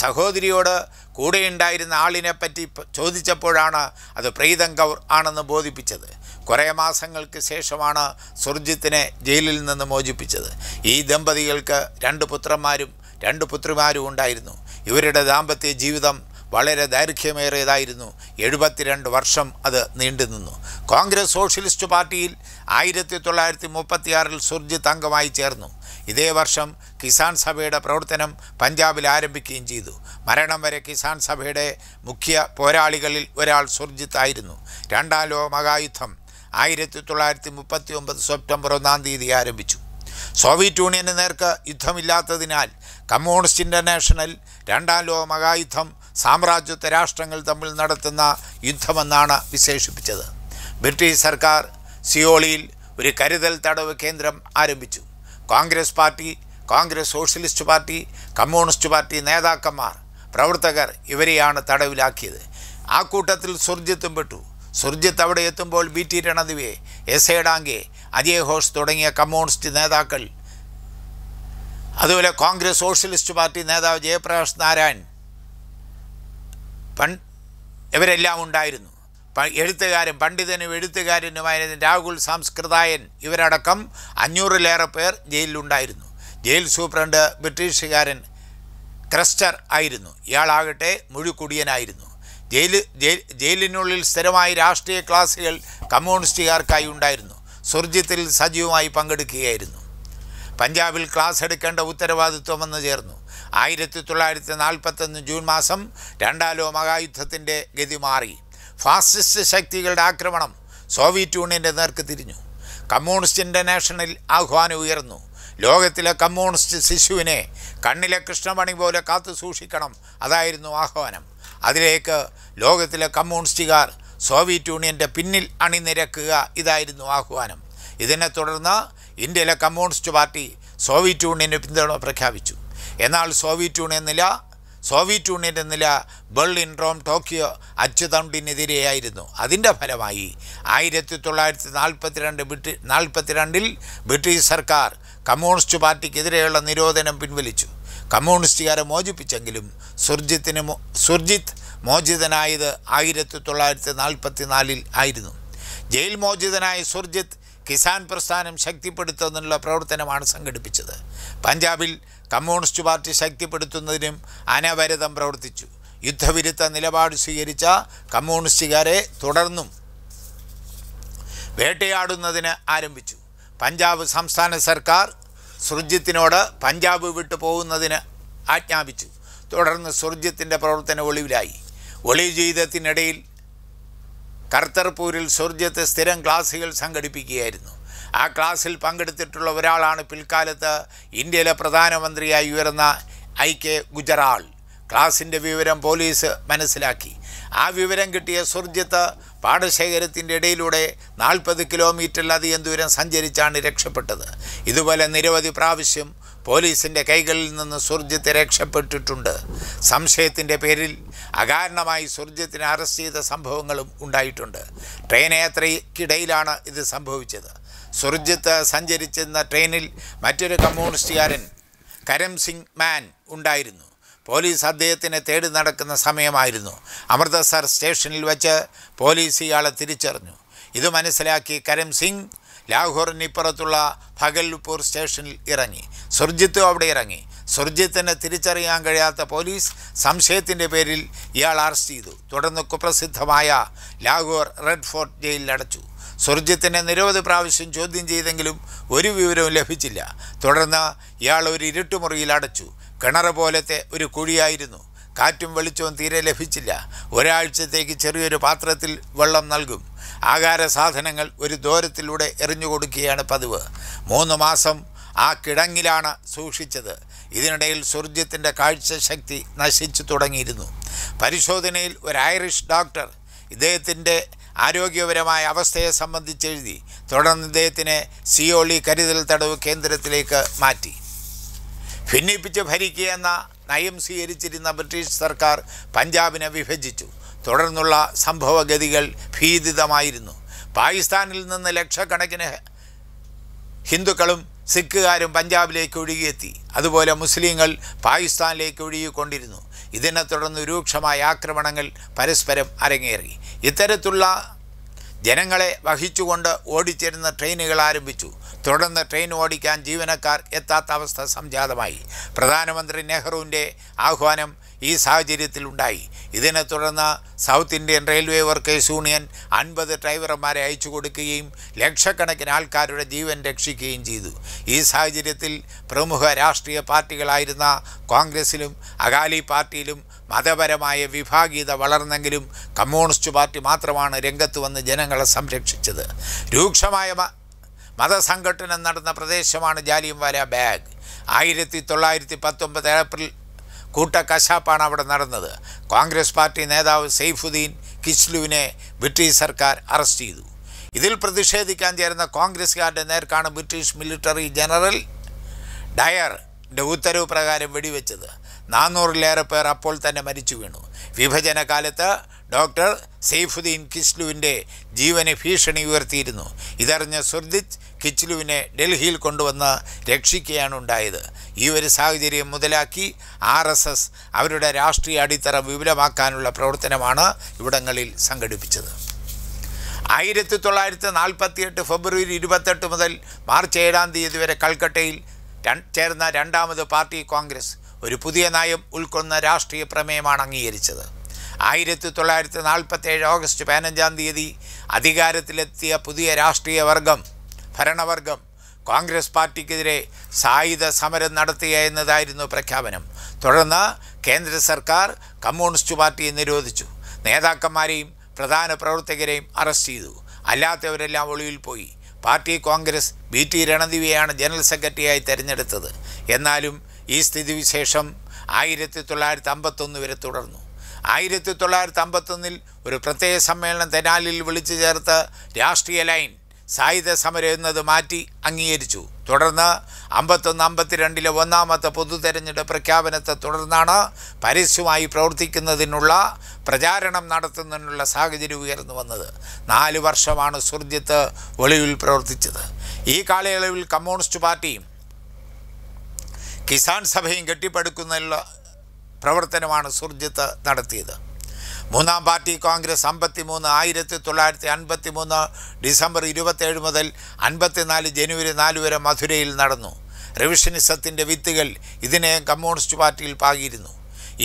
സഹോദരിയോട് കൂടെയുണ്ടായിരുന്ന ആളിനെപ്പറ്റി ചോദിച്ചപ്പോഴാണ് അത് പ്രീതം കൗർ ആണെന്ന് ബോധിപ്പിച്ചത്. കുറേ മാസങ്ങൾക്ക് ശേഷമാണ് സുർജിത്തിനെ ജയിലിൽ നിന്ന് മോചിപ്പിച്ചത്. ഈ ദമ്പതികൾക്ക് 2 പുത്രന്മാരും 2 പുത്രിമാരും ഉണ്ടായിരുന്നു. ഇവരുടെ ദാമ്പത്യ ജീവിതം വളരെ ദൈർഘ്യമേറിയതായിരുന്നു. 72 വർഷം അത് നീണ്ടുനിന്നു. കോൺഗ്രസ് സോഷ്യലിസ്റ്റ് പാർട്ടിയിൽ 1936 സുർജിത്ത് അംഗമായി ചേർന്നു. ഇതേ വർഷം കിസാൻ സഭയുടെ പ്രവർത്തനം പഞ്ചാബിൽ ആരംഭിക്കുകയും ചെയ്തു. മരണം വരെ കിസാൻ സഭയുടെ മുഖ്യ പോരാളികളിൽ ഒരാൾ സുർജിത്ത് ആയിരുന്നു. 2ാം ലോക മഹായുദ്ധം 1939 സെപ്റ്റംബർ 1-ാം തീയതി ആരംഭിച്ചു. സോവിയറ്റ് യൂണിയന് നേർക്ക് യുദ്ധമില്ലാത്തതിനാൽ കമ്മ്യൂണിസ്റ്റ് ഇൻ്റർനാഷണൽ 2ാം ലോക മഹായുദ്ധം സാമ്രാജ്യത്വ രാഷ്ട്രങ്ങൾ തമ്മിൽ നടത്തുന്ന യുദ്ധമെന്നാണ് വിശേഷിപ്പിച്ചത്. ബ്രിട്ടീഷ് സർക്കാർ സിയോളിൽ ഒരു കരുതൽ തടവ് കേന്ദ്രം ആരംഭിച്ചു. Congress party, Congress socialist party, communist party നേതാക്കന്മാർ, പ്രവർത്തകർ ഇവരെയാണ് തടവിലാക്കിയത്. ആ കൂട്ടത്തിൽ സുർജിത്തും പെട്ടു. സുർജിത്ത് അവിടെ എത്തുമ്പോൾ BT Ranadive, S A Dange, Ajay Ghosh തുടങ്ങിയ കമ്മ്യൂണിസ്റ്റ് നേതാക്കൾ, അതുപോലെ കോൺഗ്രസ് സോഷ്യലിസ്റ്റ് പാർട്ടി നേതാവ് ജയപ്രകാശ് നാരായൺ ഇവരെല്ലാം ഉണ്ടായിരുന്നു. പണ്ഡിതനും എഴുത്തുകാരനുമായിരുന്ന രാഹുൽ സംസ്കൃതായൻ ഇവരടക്കം 500-ലേറെ പേർ ജയിലിലുണ്ടായിരുന്നു. ജയിൽ സൂപ്രണ്ട് ബ്രിട്ടീഷുകാരൻ ക്രസ്റ്റർ ആയിരുന്നു. ഇയാളാകട്ടെ മുഴുക്കുടിയനായിരുന്നു. ജയിലിനുള്ളിൽ സ്ഥിരമായി രാഷ്ട്രീയ ക്ലാസുകൾ കമ്മ്യൂണിസ്റ്റുകാർക്കായി ഉണ്ടായിരുന്നു. സുർജിത്തിൽ സജീവമായി പങ്കെടുക്കുകയായിരുന്നു. പഞ്ചാബിൽ ക്ലാസ് എടുക്കേണ്ട ഉത്തരവാദിത്വം വന്നു ചേർന്നു. 1941 ജൂൺ മാസം 2ാം ലോക മഹായുദ്ധത്തിൻ്റെ ഗതി മാറി. ഫാസിസ്റ്റ് ശക്തികളുടെ ആക്രമണം സോവിയറ്റ് യൂണിയൻ്റെ നേർക്ക് തിരിഞ്ഞു. കമ്മ്യൂണിസ്റ്റ് ഇൻ്റർനാഷണൽ ആഹ്വാനം ഉയർന്നു. ലോകത്തിലെ കമ്മ്യൂണിസ്റ്റ് ശിശുവിനെ കണ്ണിലെ കൃഷ്ണമണി പോലെ കാത്തു സൂക്ഷിക്കണം, അതായിരുന്നു ആഹ്വാനം. അതിലേക്ക് ലോകത്തിലെ കമ്മ്യൂണിസ്റ്റുകാർ സോവിയറ്റ് യൂണിയൻ്റെ പിന്നിൽ അണിനിരക്കുക, ഇതായിരുന്നു ആഹ്വാനം. ഇതിനെ തുടർന്ന് ഇന്ത്യയിലെ കമ്മ്യൂണിസ്റ്റ് പാർട്ടി സോവിയറ്റ് യൂണിയന് പിന്തുണ പ്രഖ്യാപിച്ചു. എന്നാൽ സോവിയറ്റ് യൂണിയൻ നില സോവിയറ്റ് യൂണിയൻ്റെ നില ബെർലിൻ, റോം, ടോക്കിയോ അച്ചുതണ്ടിനെതിരെയായിരുന്നു. അതിൻ്റെ ഫലമായി 1942 ബ്രിട്ടീഷ് സർക്കാർ കമ്മ്യൂണിസ്റ്റ് പാർട്ടിക്കെതിരെയുള്ള നിരോധനം പിൻവലിച്ചു. കമ്മ്യൂണിസ്റ്റുകാരെ മോചിപ്പിച്ചെങ്കിലും സുർജിത്ത് മോചിതനായത് 1944 ആയിരുന്നു. ജയിൽ മോചിതനായ സുർജിത്ത് കിസാൻ പ്രസ്ഥാനം ശക്തിപ്പെടുത്തുന്നതിനുള്ള പ്രവർത്തനമാണ് സംഘടിപ്പിച്ചത്. പഞ്ചാബിൽ കമ്മ്യൂണിസ്റ്റ് പാർട്ടി ശക്തിപ്പെടുത്തുന്നതിനും അനവരതം പ്രവർത്തിച്ചു. യുദ്ധവിരുദ്ധ നിലപാട് സ്വീകരിച്ച കമ്മ്യൂണിസ്റ്റുകാരെ തുടർന്നും വേട്ടയാടുന്നതിന് ആരംഭിച്ചു. പഞ്ചാബ് സംസ്ഥാന സർക്കാർ സുർജിത്തിനോട് പഞ്ചാബ് വിട്ടു പോകുന്നതിന് ആജ്ഞാപിച്ചു. തുടർന്ന് സുർജിത്തിൻ്റെ പ്രവർത്തനം ഒളിവിലായി. ഒളിവ് ജീവിതത്തിനിടയിൽ കർത്തർപൂരിൽ സുർജിത്ത് സ്ഥിരം ക്ലാസുകൾ സംഘടിപ്പിക്കുകയായിരുന്നു. ആ ക്ലാസ്സിൽ പങ്കെടുത്തിട്ടുള്ള ഒരാളാണ് പിൽക്കാലത്ത് ഇന്ത്യയിലെ പ്രധാനമന്ത്രിയായി ഉയർന്ന IK ഗുജറാൾ. ക്ലാസിൻ്റെ വിവരം പോലീസ് മനസ്സിലാക്കി. ആ വിവരം കിട്ടിയ സുർജിത്ത് പാടശേഖരത്തിൻ്റെ ഇടയിലൂടെ 40 കിലോമീറ്ററിലധികം ദൂരം സഞ്ചരിച്ചാണ് രക്ഷപ്പെട്ടത്. ഇതുപോലെ നിരവധി പ്രാവശ്യം പോലീസിൻ്റെ കൈകളിൽ നിന്ന് സുർജിത്ത് രക്ഷപ്പെട്ടിട്ടുണ്ട്. സംശയത്തിൻ്റെ പേരിൽ അകാരണമായി സുർജിത്തിനെ അറസ്റ്റ് ചെയ്ത സംഭവങ്ങളും ഉണ്ടായിട്ടുണ്ട്. ട്രെയിൻ യാത്രയ്ക്കിടയിലാണ് ഇത് സംഭവിച്ചത്. സുർജിത്ത് സഞ്ചരിച്ചിരുന്ന ട്രെയിനിൽ മറ്റൊരു കമ്മ്യൂണിസ്റ്റുകാരൻ കരം സിംഗ് മാൻ ഉണ്ടായിരുന്നു. പോലീസ് അദ്ദേഹത്തിനെ തേടി നടക്കുന്ന സമയമായിരുന്നു. അമൃതസർ സ്റ്റേഷനിൽ വെച്ച് പോലീസ് ഇയാളെ തിരിച്ചറിഞ്ഞു. ഇത് മനസ്സിലാക്കി കരം സിംഗ് ലാഹോറിനിപ്പുറത്തുള്ള ഭഗൽപൂർ സ്റ്റേഷനിൽ ഇറങ്ങി. സുർജിത്തും അവിടെ ഇറങ്ങി. സുർജിത്തിനെ തിരിച്ചറിയാൻ കഴിയാത്ത പോലീസ് സംശയത്തിൻ്റെ പേരിൽ ഇയാൾ അറസ്റ്റ് ചെയ്തു. തുടർന്ന് കുപ്രസിദ്ധമായ ലാഹോർ റെഡ് ഫോർട്ട് ജയിലിൽ അടച്ചു. സുർജിത്തിനെ നിരവധി പ്രാവശ്യം ചോദ്യം ചെയ്തെങ്കിലും ഒരു വിവരവും ലഭിച്ചില്ല. തുടർന്ന് ഇയാൾ ഒരു ഇരുട്ടുമുറിയിൽ അടച്ചു. കിണർ പോലത്തെ ഒരു കുഴിയായിരുന്നു. കാറ്റും വെളിച്ചവും തീരെ ലഭിച്ചില്ല. ഒരാഴ്ചത്തേക്ക് ചെറിയൊരു പാത്രത്തിൽ വെള്ളം നൽകും. ആഹാര സാധനങ്ങൾ ഒരു ദൂരത്തിലൂടെ എറിഞ്ഞു കൊടുക്കുകയാണ് പതിവ്. 3 മാസം ആ കിടങ്ങിലാണ് സൂക്ഷിച്ചത്. ഇതിനിടയിൽ സുർജിത്തിൻ്റെ കാഴ്ചശക്തി നശിച്ചു തുടങ്ങിയിരുന്നു. പരിശോധനയിൽ ഒരു ഐറിഷ് ഡോക്ടർ ഇദ്ദേഹത്തിൻ്റെ ആരോഗ്യപരമായ അവസ്ഥയെ സംബന്ധിച്ചെഴുതി. തുടർന്ന് ഇദ്ദേഹത്തിനെ സിയോളി കരുതൽ തടവ് കേന്ദ്രത്തിലേക്ക് മാറ്റി. ഭിന്നിപ്പിച്ച് ഭരിക്കുക എന്ന നയം സ്വീകരിച്ചിരുന്ന ബ്രിട്ടീഷ് സർക്കാർ പഞ്ചാബിനെ വിഭജിച്ചു. തുടർന്നുള്ള സംഭവഗതികൾ ഭീതിതമായിരുന്നു. പാകിസ്ഥാനിൽ നിന്ന് ലക്ഷക്കണക്കിന് ഹിന്ദുക്കളും സിഖുകാരും പഞ്ചാബിലേക്ക് ഒഴുകിയെത്തി. അതുപോലെ മുസ്ലിങ്ങൾ പാകിസ്ഥാനിലേക്ക് ഒഴുകിക്കൊണ്ടിരുന്നു. ഇതിനെ തുടർന്ന് രൂക്ഷമായ ആക്രമണങ്ങൾ പരസ്പരം അരങ്ങേറി. ഇത്തരത്തിലുള്ള ജനങ്ങളെ വഹിച്ചുകൊണ്ട് ഓടിച്ചേരുന്ന ട്രെയിനുകൾ ആരംഭിച്ചു. തുടർന്ന് ട്രെയിൻ ഓടിക്കാൻ ജീവനക്കാർ എത്താത്ത അവസ്ഥ സംജാതമായി. പ്രധാനമന്ത്രി നെഹ്റുവിൻ്റെ ആഹ്വാനം ഈ സാഹചര്യത്തിലുണ്ടായി. ഇതിനെ തുടർന്ന് south Indian railway workers union 50 ഡ്രൈവർമാരെ അയച്ചു കൊടുക്കുകയും ലക്ഷക്കണക്കിന് ആൾക്കാരുടെ ജീവൻ രക്ഷിക്കുകയും ചെയ്തു. ഈ സാഹചര്യത്തിൽ പ്രമുഖ രാഷ്ട്രീയ പാർട്ടികളായിരുന്ന കോൺഗ്രസിലും അകാലി പാർട്ടിയിലും മതപരമായ വിഭാഗീയത വളർന്നെങ്കിലും കമ്മ്യൂണിസ്റ്റ് പാർട്ടി മാത്രമാണ് രംഗത്ത് വന്ന് ജനങ്ങളെ സംരക്ഷിച്ചത്. രൂക്ഷമായ മതസംഘടന നടന്ന പ്രദേശമാണ് ജാലിയൻവാല ബാഗ്. 1919 ഏപ്രിൽ കൂട്ടക്കശാപ്പാണ് അവിടെ നടന്നത്. കോൺഗ്രസ് പാർട്ടി നേതാവ് സെയ്ഫുദ്ദീൻ കിച്ലുവിനെ ബ്രിട്ടീഷ് സർക്കാർ അറസ്റ്റ് ചെയ്തു. ഇതിൽ പ്രതിഷേധിക്കാൻ ചേർന്ന കോൺഗ്രസ്സുകാരുടെ നേർക്കാണ് ബ്രിട്ടീഷ് മിലിറ്ററി ജനറൽ ഡയറിൻ്റെ ഉത്തരവ് പ്രകാരം വെടിവെച്ചത്. 400-ലേറെ പേർ അപ്പോൾ തന്നെ മരിച്ചു വീണു. വിഭജന കാലത്ത് ഡോക്ടർ സെയ്ഫുദ്ദീൻ കിച്ലുവിൻ്റെ ജീവന് ഭീഷണി ഉയർത്തിയിരുന്നു. ഇതറിഞ്ഞ സുർജിത്ത് കിച്ലുവിനെ ഡൽഹിയിൽ കൊണ്ടുവന്ന് രക്ഷിക്കുകയാണ് ഉണ്ടായത്. ഈ ഒരു സാഹചര്യം മുതലാക്കി RSS അവരുടെ രാഷ്ട്രീയ അടിത്തറ വിപുലമാക്കാനുള്ള പ്രവർത്തനമാണ് ഇവിടങ്ങളിൽ സംഘടിപ്പിച്ചത്. 1948 ഫെബ്രുവരി 28 മുതൽ മാർച്ച് 7 വരെ കൽക്കട്ടയിൽ ചേർന്ന രണ്ടാമത് പാർട്ടി കോൺഗ്രസ് ഒരു പുതിയ നയം ഉൾക്കൊള്ളുന്ന രാഷ്ട്രീയ പ്രമേയമാണ് അംഗീകരിച്ചത്. 1947 ഓഗസ്റ്റ് 15 അധികാരത്തിലെത്തിയ പുതിയ രാഷ്ട്രീയ ഭരണവർഗം കോൺഗ്രസ് പാർട്ടിക്കെതിരെ സായുധ സമരം നടത്തുക എന്നതായിരുന്നു പ്രഖ്യാപനം. തുടർന്ന് കേന്ദ്ര സർക്കാർ കമ്മ്യൂണിസ്റ്റ് പാർട്ടിയെ നിരോധിച്ചു. നേതാക്കന്മാരെയും പ്രധാന പ്രവർത്തകരെയും അറസ്റ്റ് ചെയ്തു. അല്ലാത്തവരെല്ലാം ഒളിവിൽ പോയി. പാർട്ടി കോൺഗ്രസ് BT രണദിവെയാണ് ജനറൽ സെക്രട്ടറിയായി തിരഞ്ഞെടുത്തത്. എന്നാലും ഈ സ്ഥിതിവിശേഷം 1951 വരെ തുടർന്നു. 1951 ഒരു പ്രത്യേക സമ്മേളനം തെനാലിൽ വിളിച്ചു ചേർത്ത് രാഷ്ട്രീയ ലൈൻ സായുധ സമരം എന്നത് മാറ്റി അംഗീകരിച്ചു. തുടർന്ന് 51-52 ഒന്നാമത്തെ പൊതു തെരഞ്ഞെടുപ്പ് പ്രഖ്യാപനത്തെ തുടർന്നാണ് പരസ്യമായി പ്രവർത്തിക്കുന്നതിനുള്ള പ്രചാരണം നടത്തുന്നതിനുള്ള സാഹചര്യം ഉയർന്നു വന്നത്. 4 വർഷമാണ് സുർജിത്ത് ഒളിവിൽ പ്രവർത്തിച്ചത്. ഈ കാലയളവിൽ കമ്മ്യൂണിസ്റ്റ് പാർട്ടിയും കിസാൻ സഭയും കെട്ടിപ്പടുക്കുന്നതിനുള്ള പ്രവർത്തനമാണ് സുർജിത്ത് നടത്തിയത്. മൂന്നാം പാർട്ടി കോൺഗ്രസ് 1953 ഡിസംബർ 27 മുതൽ 54 ജനുവരി 4 വരെ മധുരയിൽ നടന്നു. റിവിഷനിസത്തിൻ്റെ വിത്തുകൾ ഇതിനെയും കമ്മ്യൂണിസ്റ്റ് പാർട്ടിയിൽ പാകിയിരുന്നു.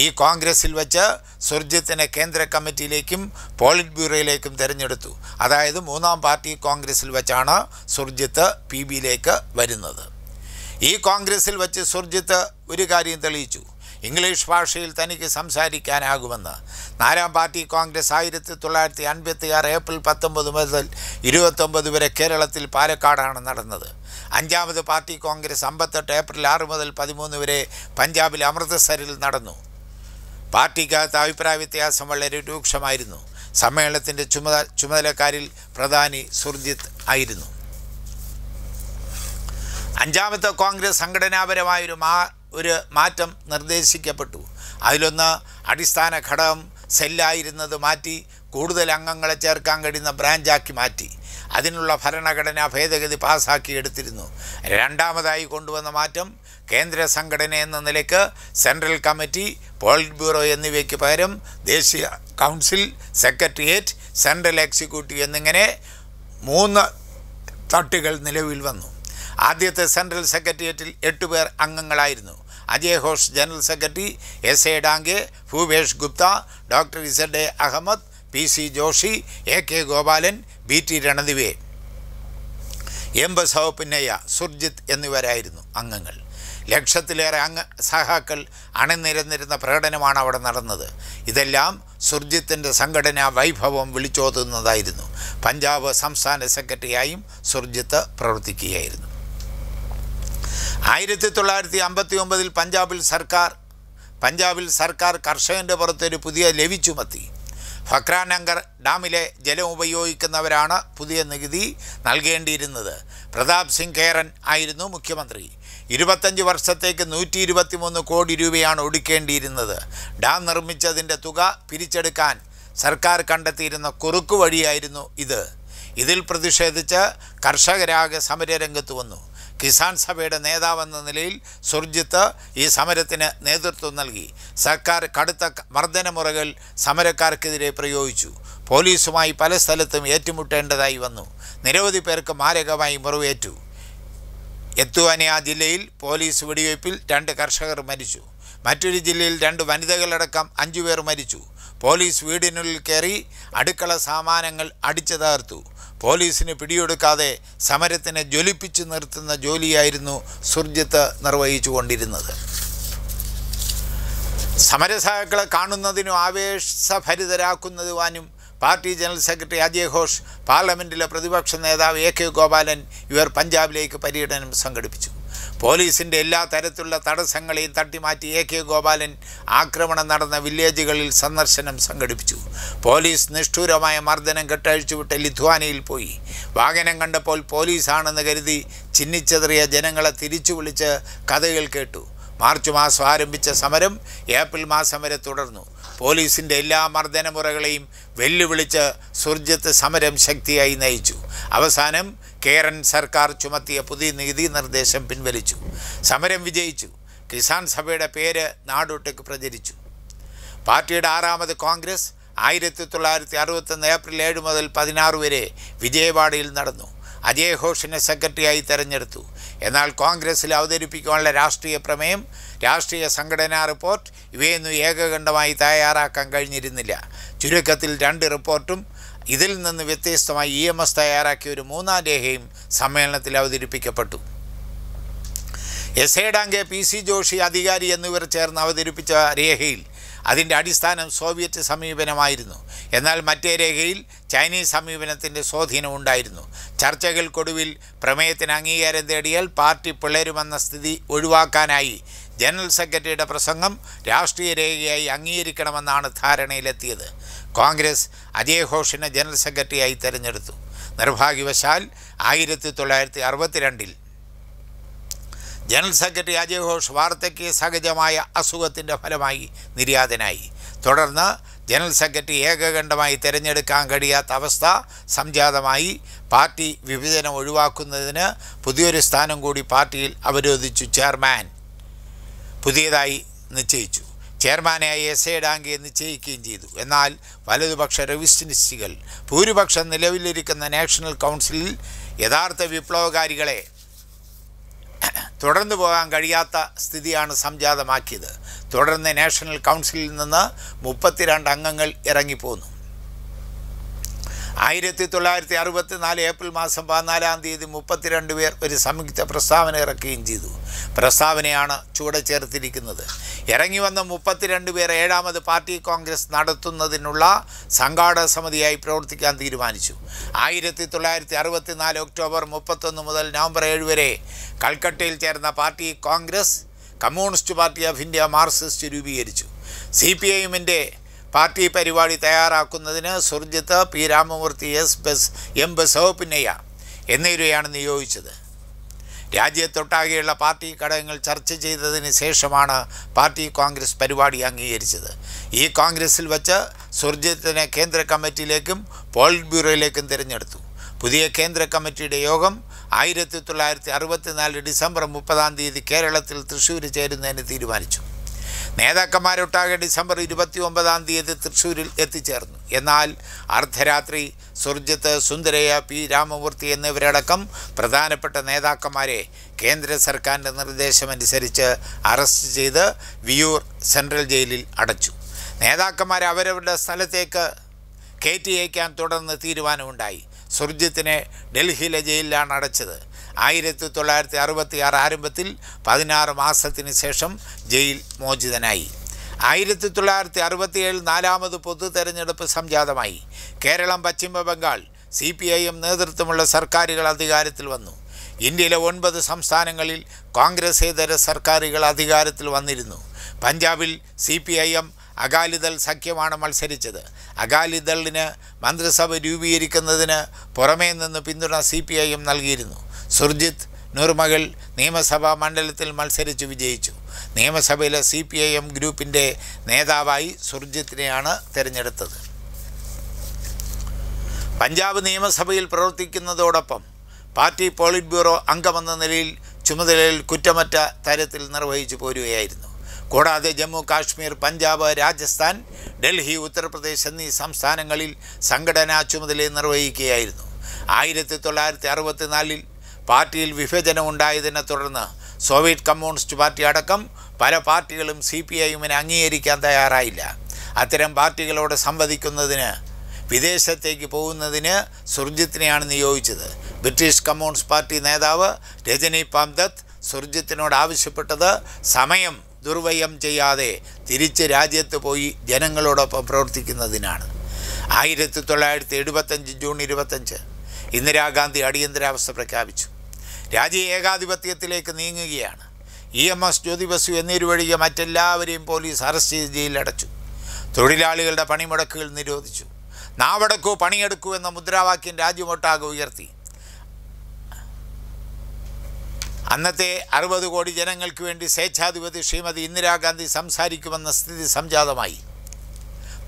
ഈ കോൺഗ്രസിൽ വെച്ച് സുർജിത്തിനെ കേന്ദ്ര കമ്മിറ്റിയിലേക്കും പോളിറ്റ് ബ്യൂറോയിലേക്കും തിരഞ്ഞെടുത്തു. അതായത് മൂന്നാം പാർട്ടി കോൺഗ്രസിൽ വെച്ചാണ് സുർജിത്ത് PBയിലേക്ക് വരുന്നത്. ഈ കോൺഗ്രസിൽ വെച്ച് സുർജിത്ത് ഒരു കാര്യം തെളിയിച്ചു: ഇംഗ്ലീഷ് ഭാഷയിൽ തനിക്ക് സംസാരിക്കാനാകുമെന്ന്. 4ാം പാർട്ടി കോൺഗ്രസ് 1956 ഏപ്രിൽ 19 മുതൽ 29 വരെ കേരളത്തിൽ പാലക്കാടാണ് നടന്നത്. 5ാമത് പാർട്ടി കോൺഗ്രസ് 58 ഏപ്രിൽ 6 മുതൽ 13 വരെ പഞ്ചാബിൽ അമൃത്സറിൽ നടന്നു. പാർട്ടിക്കകത്ത് അഭിപ്രായ വ്യത്യാസം വളരെ രൂക്ഷമായിരുന്നു. സമ്മേളനത്തിൻ്റെ ചുമതലക്കാരിൽ പ്രധാനി സുർജിത്ത് ആയിരുന്നു. 5ാമത്തെ കോൺഗ്രസ് സംഘടനാപരമായൊരു മാറ്റം നിർദ്ദേശിക്കപ്പെട്ടു. അതിലൊന്ന്, അടിസ്ഥാന ഘടകം സെല്ലായിരുന്നത് മാറ്റി കൂടുതൽ അംഗങ്ങളെ ചേർക്കാൻ കഴിയുന്ന ബ്രാഞ്ചാക്കി മാറ്റി. അതിനുള്ള ഭരണഘടനാ ഭേദഗതി പാസ്സാക്കിയെടുത്തിരുന്നു. 2ാമതായി കൊണ്ടുവന്ന മാറ്റം, കേന്ദ്ര സംഘടന എന്ന നിലയ്ക്ക് സെൻട്രൽ കമ്മിറ്റി, പോളിറ്റ് ബ്യൂറോ എന്നിവയ്ക്ക് പകരം ദേശീയ കൗൺസിൽ, സെക്രട്ടേറിയറ്റ്, സെൻട്രൽ എക്സിക്യൂട്ടീവ് എന്നിങ്ങനെ 3 തട്ടുകൾ നിലവിൽ വന്നു. ആദ്യത്തെ സെൻട്രൽ സെക്രട്ടേറിയറ്റിൽ 8 പേർ അംഗങ്ങളായിരുന്നു. Ajay Ghosh general secretary, S.A. Dange, Bhupesh Gupta, doctor Z.A. Ahmed, P.C. Joshi, A.K. Gopalan, B.T. Ranadive, M. Basavapunnaiah, Surjeet എന്നിവരായിരുന്നു അംഗങ്ങൾ. ലക്ഷത്തിലേറെ സഹാക്കൾ അണിനിരന്നിരുന്ന പ്രകടനമാണ് അവിടെ നടന്നത്. ഇതെല്ലാം സുർജിത്തിൻ്റെ സംഘടനാ വൈഭവം വിളിച്ചോതുന്നതായിരുന്നു. പഞ്ചാബ് സംസ്ഥാന സെക്രട്ടറിയായും സുർജിത്ത് പ്രവർത്തിക്കുകയായിരുന്നു. 1959 പഞ്ചാബിൽ സർക്കാർ കർഷകൻ്റെ പുറത്തൊരു പുതിയ ലെവി ചുമത്തി. ഫക്രാനങ്കർ ഡാമിലെ ജലം ഉപയോഗിക്കുന്നവരാണ് പുതിയ നികുതി നൽകേണ്ടിയിരുന്നത്. പ്രതാപ് സിംഗ് ഖേറൻ ആയിരുന്നു മുഖ്യമന്ത്രി. 25 വർഷത്തേക്ക് 123 കോടി രൂപയാണ് ഒടുക്കേണ്ടിയിരുന്നത്. ഡാം നിർമ്മിച്ചതിൻ്റെ തുക പിരിച്ചെടുക്കാൻ സർക്കാർ കണ്ടെത്തിയിരുന്ന കുറുക്കു വഴിയായിരുന്നു ഇത്. ഇതിൽ പ്രതിഷേധിച്ച് കർഷകരാകെ സമരരംഗത്ത് വന്നു. കിസാൻ സഭയുടെ നേതാവെന്ന നിലയിൽ സുർജിത്ത് ഈ സമരത്തിന് നേതൃത്വം നൽകി. സർക്കാർ കടുത്ത മർദ്ദനമുറകൾ സമരക്കാർക്കെതിരെ പ്രയോഗിച്ചു. പോലീസുമായി പല സ്ഥലത്തും ഏറ്റുമുട്ടേണ്ടതായി വന്നു. നിരവധി പേർക്ക് മാരകമായി മുറിവേറ്റു. യത്തുവാനിയ ജില്ലയിൽ പോലീസ് വെടിവയ്പിൽ 2 കർഷകർ മരിച്ചു. മറ്റൊരു ജില്ലയിൽ 2 വനിതകളടക്കം 5 പേർ മരിച്ചു. പോലീസ് വീടിനുള്ളിൽ കയറി അടുക്കള സാമാനങ്ങൾ അടിച്ചു തകർത്തു. പോലീസിന് പിടിയൊടുക്കാതെ സമരത്തിനെ ജ്വലിപ്പിച്ചു നിർത്തുന്ന ജോലിയായിരുന്നു സുർജിത്ത് നിർവഹിച്ചു കൊണ്ടിരുന്നത്. സമരസഹാക്കളെ കാണുന്നതിനും ആവേശഭരിതരാക്കുന്നതിനും party general secretary Ajay Ghosh, പാർലമെൻറ്റിലെ പ്രതിപക്ഷ നേതാവ് A.K. ഗോപാലൻ ഇവർ പഞ്ചാബിലേക്ക് പര്യടനം സംഘടിപ്പിച്ചു. പോലീസിൻ്റെ എല്ലാ തരത്തിലുള്ള തടസ്സങ്ങളെയും തട്ടിമാറ്റി A.K. ഗോപാലൻ ആക്രമണം നടന്ന വില്ലേജുകളിൽ സന്ദർശനം സംഘടിപ്പിച്ചു. പോലീസ് നിഷ്ഠൂരമായ മർദ്ദനം കെട്ടഴിച്ചുവിട്ട് ലിത്വാനിയയിൽ പോയി. വാഹനം കണ്ടപ്പോൾ പോലീസാണെന്ന് കരുതി ചിന്നിച്ചെറിയ ജനങ്ങളെ തിരിച്ചു വിളിച്ച് കഥകൾ കേട്ടു. മാർച്ച് മാസം ആരംഭിച്ച സമരം ഏപ്രിൽ മാസം വരെ തുടർന്നു. പോലീസിൻ്റെ എല്ലാ മർദ്ദനമുറകളെയും വെല്ലുവിളിച്ച് സുർജിത്ത് സമരം ശക്തിയായി നയിച്ചു. അവസാനം കേരൻ സർക്കാർ ചുമത്തിയ പുതിയ നികുതി നിർദ്ദേശം പിൻവലിച്ചു. സമരം വിജയിച്ചു. കിസാൻ സഭയുടെ പേര് നാടൊട്ടുക്ക് പ്രചരിച്ചു. പാർട്ടിയുടെ 6ാമത് കോൺഗ്രസ് 1961 ഏപ്രിൽ 7 മുതൽ 16 വരെ വിജയവാഡയിൽ നടന്നു. അജയ് ഘോഷിനെ സെക്രട്ടറിയായി തെരഞ്ഞെടുത്തു. എന്നാൽ കോൺഗ്രസ്സിൽ അവതരിപ്പിക്കാനുള്ള രാഷ്ട്രീയ പ്രമേയം, രാഷ്ട്രീയ സംഘടനാ റിപ്പോർട്ട് ഇവയൊന്നും ഏകകണ്ഠമായി തയ്യാറാക്കാൻ കഴിഞ്ഞിരുന്നില്ല. ചുരുക്കത്തിൽ 2 റിപ്പോർട്ടും ഇതിൽ നിന്ന് വ്യത്യസ്തമായി EMS തയ്യാറാക്കിയ ഒരു 3ാം രേഖയും സമ്മേളനത്തിൽ അവതരിപ്പിക്കപ്പെട്ടു. S.A. ഡാംഗെ, P.C. ജോഷി അധികാരി എന്നിവർ ചേർന്ന് അവതരിപ്പിച്ച രേഖയിൽ അതിൻ്റെ അടിസ്ഥാനം സോവിയറ്റ് സമീപനമായിരുന്നു. എന്നാൽ മറ്റേ രേഖയിൽ ചൈനീസ് സമീപനത്തിൻ്റെ സ്വാധീനം ഉണ്ടായിരുന്നു. ചർച്ചകൾക്കൊടുവിൽ പ്രമേയത്തിന് അംഗീകാരം തേടിയാൽ പാർട്ടി പിളരുമെന്ന സ്ഥിതി ഒഴിവാക്കാനായി ജനറൽ സെക്രട്ടറിയുടെ പ്രസംഗം രാഷ്ട്രീയ രേഖയായി അംഗീകരിക്കണമെന്നാണ് ധാരണയിലെത്തിയത്. കോൺഗ്രസ് അജയ് ഘോഷിനെ ജനറൽ സെക്രട്ടറിയായി തെരഞ്ഞെടുത്തു. നിർഭാഗ്യവശാൽ 1962 ജനറൽ സെക്രട്ടറി അജയ് ഘോഷ് വാർദ്ധക്യ സഹജമായ അസുഖത്തിൻ്റെ ഫലമായി നിര്യാതനായി. തുടർന്ന് ജനറൽ സെക്രട്ടറി ഏകകണ്ഠമായി തിരഞ്ഞെടുക്കാൻ കഴിയാത്ത അവസ്ഥ സംജാതമായി. പാർട്ടി വിഭജനം ഒഴിവാക്കുന്നതിന് പുതിയൊരു സ്ഥാനം കൂടി പാർട്ടിയിൽ അവരോധിച്ചു. ചെയർമാൻ പുതിയതായി നിശ്ചയിച്ചു. ചെയർമാനായി എസ് എ ഡാംഗയെ നിശ്ചയിക്കുകയും ചെയ്തു. എന്നാൽ വലതുപക്ഷ റിവിഷനിസ്റ്റുകൾ ഭൂരിപക്ഷം നിലവിലിരിക്കുന്ന നാഷണൽ കൗൺസിലിൽ യഥാർത്ഥ വിപ്ലവകാരികളെ തുടർന്നു പോകാൻ കഴിയാത്ത സ്ഥിതിയാണ് സംജാതമാക്കിയത്. തുടർന്ന് നാഷണൽ കൗൺസിലിൽ നിന്ന് 32 അംഗങ്ങൾ ഇറങ്ങിപ്പോന്നു. 1964 ഏപ്രിൽ മാസം 14-ാം തീയതി 32 പേർ ഒരു സംയുക്ത പ്രസ്താവന ഇറക്കുകയും ചെയ്തു. പ്രസ്താവനയാണ് ചുവടെ ചേർത്തിരിക്കുന്നത്. ഇറങ്ങി വന്ന 32 പേർ 7ാമത് പാർട്ടി കോൺഗ്രസ് നടത്തുന്നതിനുള്ള സംഘാടക സമിതിയായി പ്രവർത്തിക്കാൻ തീരുമാനിച്ചു. 1964 ഒക്ടോബർ 31 മുതൽ നവംബർ 7 വരെ കൽക്കട്ടയിൽ ചേർന്ന party Congress communist party of India Marxist രൂപീകരിച്ചു. CPIMൻ്റെ പാർട്ടി പരിപാടി തയ്യാറാക്കുന്നതിന് സുർജിത്ത്, പി രാമമൂർത്തി, എം ബസവപിന്നയ്യ എന്നിവരെയാണ് നിയോഗിച്ചത്. രാജ്യത്തൊട്ടാകെയുള്ള പാർട്ടി ഘടകങ്ങൾ ചർച്ച ചെയ്തതിന് ശേഷമാണ് പാർട്ടി കോൺഗ്രസ് പരിപാടി അംഗീകരിച്ചത്. ഈ കോൺഗ്രസിൽ വച്ച് സുർജിത്തിനെ കേന്ദ്ര കമ്മിറ്റിയിലേക്കും പോളിറ്റ് ബ്യൂറോയിലേക്കും തിരഞ്ഞെടുത്തു. പുതിയ കേന്ദ്ര കമ്മിറ്റിയുടെ യോഗം 1964 ഡിസംബർ 30-ാം തീയതി കേരളത്തിൽ തൃശ്ശൂർ ചേരുന്നതിന് തീരുമാനിച്ചു. നേതാക്കന്മാരൊട്ടാകെ ഡിസംബർ 29-ാം തീയതി തൃശ്ശൂരിൽ എത്തിച്ചേർന്നു. എന്നാൽ അർദ്ധരാത്രി സുർജിത്ത്, സുന്ദരയ്യ, പി രാമമൂർത്തി എന്നിവരടക്കം പ്രധാനപ്പെട്ട നേതാക്കന്മാരെ കേന്ദ്ര സർക്കാരിൻ്റെ നിർദ്ദേശമനുസരിച്ച് അറസ്റ്റ് ചെയ്ത് വിയൂർ സെൻട്രൽ ജയിലിൽ അടച്ചു. നേതാക്കന്മാരെ അവരവരുടെ സ്ഥലത്തേക്ക് കയറ്റി അയക്കാൻ തുടർന്ന് തീരുമാനമുണ്ടായി. സുർജിത്തിനെ ഡൽഹിയിലെ ജയിലിലാണ് അടച്ചത്. 1966 ആരംഭത്തിൽ 16 മാസത്തിന് ശേഷം ജയിൽ മോചിതനായി. 1967 4ാമത് പൊതു തെരഞ്ഞെടുപ്പ് സംജാതമായി. കേരളം, പശ്ചിമ ബംഗാൾ CPIM നേതൃത്വമുള്ള സർക്കാരുകൾ അധികാരത്തിൽ വന്നു. ഇന്ത്യയിലെ 9 സംസ്ഥാനങ്ങളിൽ കോൺഗ്രസേതര സർക്കാരുകൾ അധികാരത്തിൽ വന്നിരുന്നു. പഞ്ചാബിൽ CPIM അകാലിദൾ സഖ്യമാണ് മത്സരിച്ചത്. അകാലിദളിന് മന്ത്രിസഭ രൂപീകരിക്കുന്നതിന് പുറമേ നിന്ന് പിന്തുണ CPIM നൽകിയിരുന്നു. സുർജിത്ത് നൂർമഹൽ നിയമസഭാ മണ്ഡലത്തിൽ മത്സരിച്ച് വിജയിച്ചു. നിയമസഭയിലെ CPIM ഗ്രൂപ്പിൻ്റെ നേതാവായി സുർജിത്തിനെയാണ് തിരഞ്ഞെടുത്തത്. പഞ്ചാബ് നിയമസഭയിൽ പ്രവർത്തിക്കുന്നതോടൊപ്പം പാർട്ടി പോളിറ്റ് ബ്യൂറോ അംഗമെന്ന നിലയിൽ ചുമതലയിൽ കുറ്റമറ്റ തരത്തിൽ നിർവഹിച്ചു പോരുകയായിരുന്നു. കൂടാതെ ജമ്മു കാശ്മീർ, പഞ്ചാബ്, രാജസ്ഥാൻ, ഡൽഹി, ഉത്തർപ്രദേശ് എന്നീ സംസ്ഥാനങ്ങളിൽ സംഘടനാ ചുമതല നിർവഹിക്കുകയായിരുന്നു. 1964 പാർട്ടിയിൽ വിഭജനമുണ്ടായതിനെ തുടർന്ന് സോവിയറ്റ് കമ്മ്യൂണിസ്റ്റ് പാർട്ടി അടക്കം പല പാർട്ടികളും CPIMനെ അംഗീകരിക്കാൻ തയ്യാറായില്ല. അത്തരം പാർട്ടികളോട് സംവദിക്കുന്നതിന് വിദേശത്തേക്ക് പോകുന്നതിന് സുർജിത്തിനെയാണ് നിയോഗിച്ചത്. ബ്രിട്ടീഷ് കമ്മ്യൂണിസ്റ്റ് പാർട്ടി നേതാവ് രജനി പാംദത്ത് സുർജിത്തിനോട് ആവശ്യപ്പെട്ടത് സമയം ദുർവ്യയം ചെയ്യാതെ തിരിച്ച് രാജ്യത്ത് പോയി ജനങ്ങളോടൊപ്പം പ്രവർത്തിക്കുന്നതിനാണ്. 1975 ജൂൺ 25 ഇന്ദിരാഗാന്ധി അടിയന്തരാവസ്ഥ പ്രഖ്യാപിച്ചു. രാജ്യ ഏകാധിപത്യത്തിലേക്ക് നീങ്ങുകയാണ്. EMS ജ്യോതി ബസു എന്നിവരൊഴികെ മറ്റെല്ലാവരെയും പോലീസ് അറസ്റ്റ് ചെയ്ത് ജയിലിലടച്ചു. തൊഴിലാളികളുടെ പണിമുടക്കുകൾ നിരോധിച്ചു. നാവടക്കൂ പണിയെടുക്കൂ എന്ന മുദ്രാവാക്യം രാജ്യമൊട്ടാകെ ഉയർത്തി. അന്നത്തെ 60 കോടി ജനങ്ങൾക്ക് വേണ്ടി സ്വേച്ഛാധിപതി ശ്രീമതി ഇന്ദിരാഗാന്ധി സംസാരിക്കുമെന്ന സ്ഥിതി സംജാതമായി.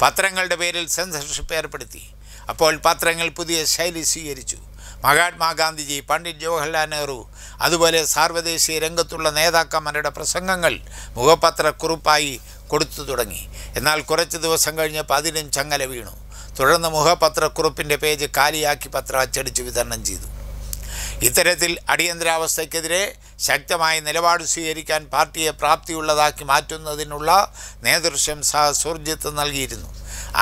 പത്രങ്ങളുടെ പേരിൽ സെൻസർഷിപ്പ് ഏർപ്പെടുത്തി. അപ്പോൾ പത്രങ്ങൾ പുതിയ ശൈലി സ്വീകരിച്ചു. മഹാത്മാഗാന്ധിജി, പണ്ഡിറ്റ് ജവഹർലാൽ നെഹ്റു അതുപോലെ സാർവദേശീയ രംഗത്തുള്ള നേതാക്കന്മാരുടെ പ്രസംഗങ്ങൾ മുഖപത്രക്കുറിപ്പായി കൊടുത്തു തുടങ്ങി. എന്നാൽ കുറച്ച് ദിവസം കഴിഞ്ഞപ്പോൾ അതിനും ചങ്ങല വീണു. തുടർന്ന് മുഖപത്രക്കുറിപ്പിൻ്റെ പേജ് കാലിയാക്കി പത്രം അച്ചടിച്ച് വിതരണം ചെയ്തു. ഇത്തരത്തിൽ അടിയന്തരാവസ്ഥയ്ക്കെതിരെ ശക്തമായ നിലപാട് സ്വീകരിക്കാൻ പാർട്ടിയെ പ്രാപ്തിയുള്ളതാക്കി മാറ്റുന്നതിനുള്ള നേതൃത്വം സുർജിത്ത് നൽകിയിരുന്നു.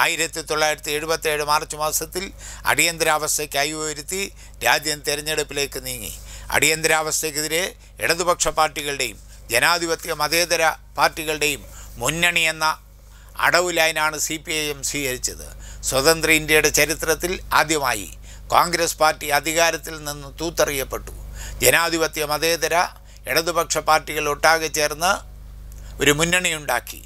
1977 മാർച്ച് മാസത്തിൽ അടിയന്തരാവസ്ഥയ്ക്കായി ഉയർത്തി രാജ്യം തെരഞ്ഞെടുപ്പിലേക്ക് നീങ്ങി. അടിയന്തരാവസ്ഥയ്ക്കെതിരെ ഇടതുപക്ഷ പാർട്ടികളുടെയും ജനാധിപത്യ മതേതര പാർട്ടികളുടെയും മുന്നണി എന്ന അടവ് ലൈനാണ് CPIM സ്വീകരിച്ചത്. സ്വതന്ത്ര ഇന്ത്യയുടെ ചരിത്രത്തിൽ ആദ്യമായി കോൺഗ്രസ് പാർട്ടി അധികാരത്തിൽ നിന്ന് തൂത്തെറിയപ്പെട്ടു. ജനാധിപത്യ മതേതര ഇടതുപക്ഷ പാർട്ടികൾ ഒട്ടാകെ ചേർന്ന് ഒരു മുന്നണിയുണ്ടാക്കി.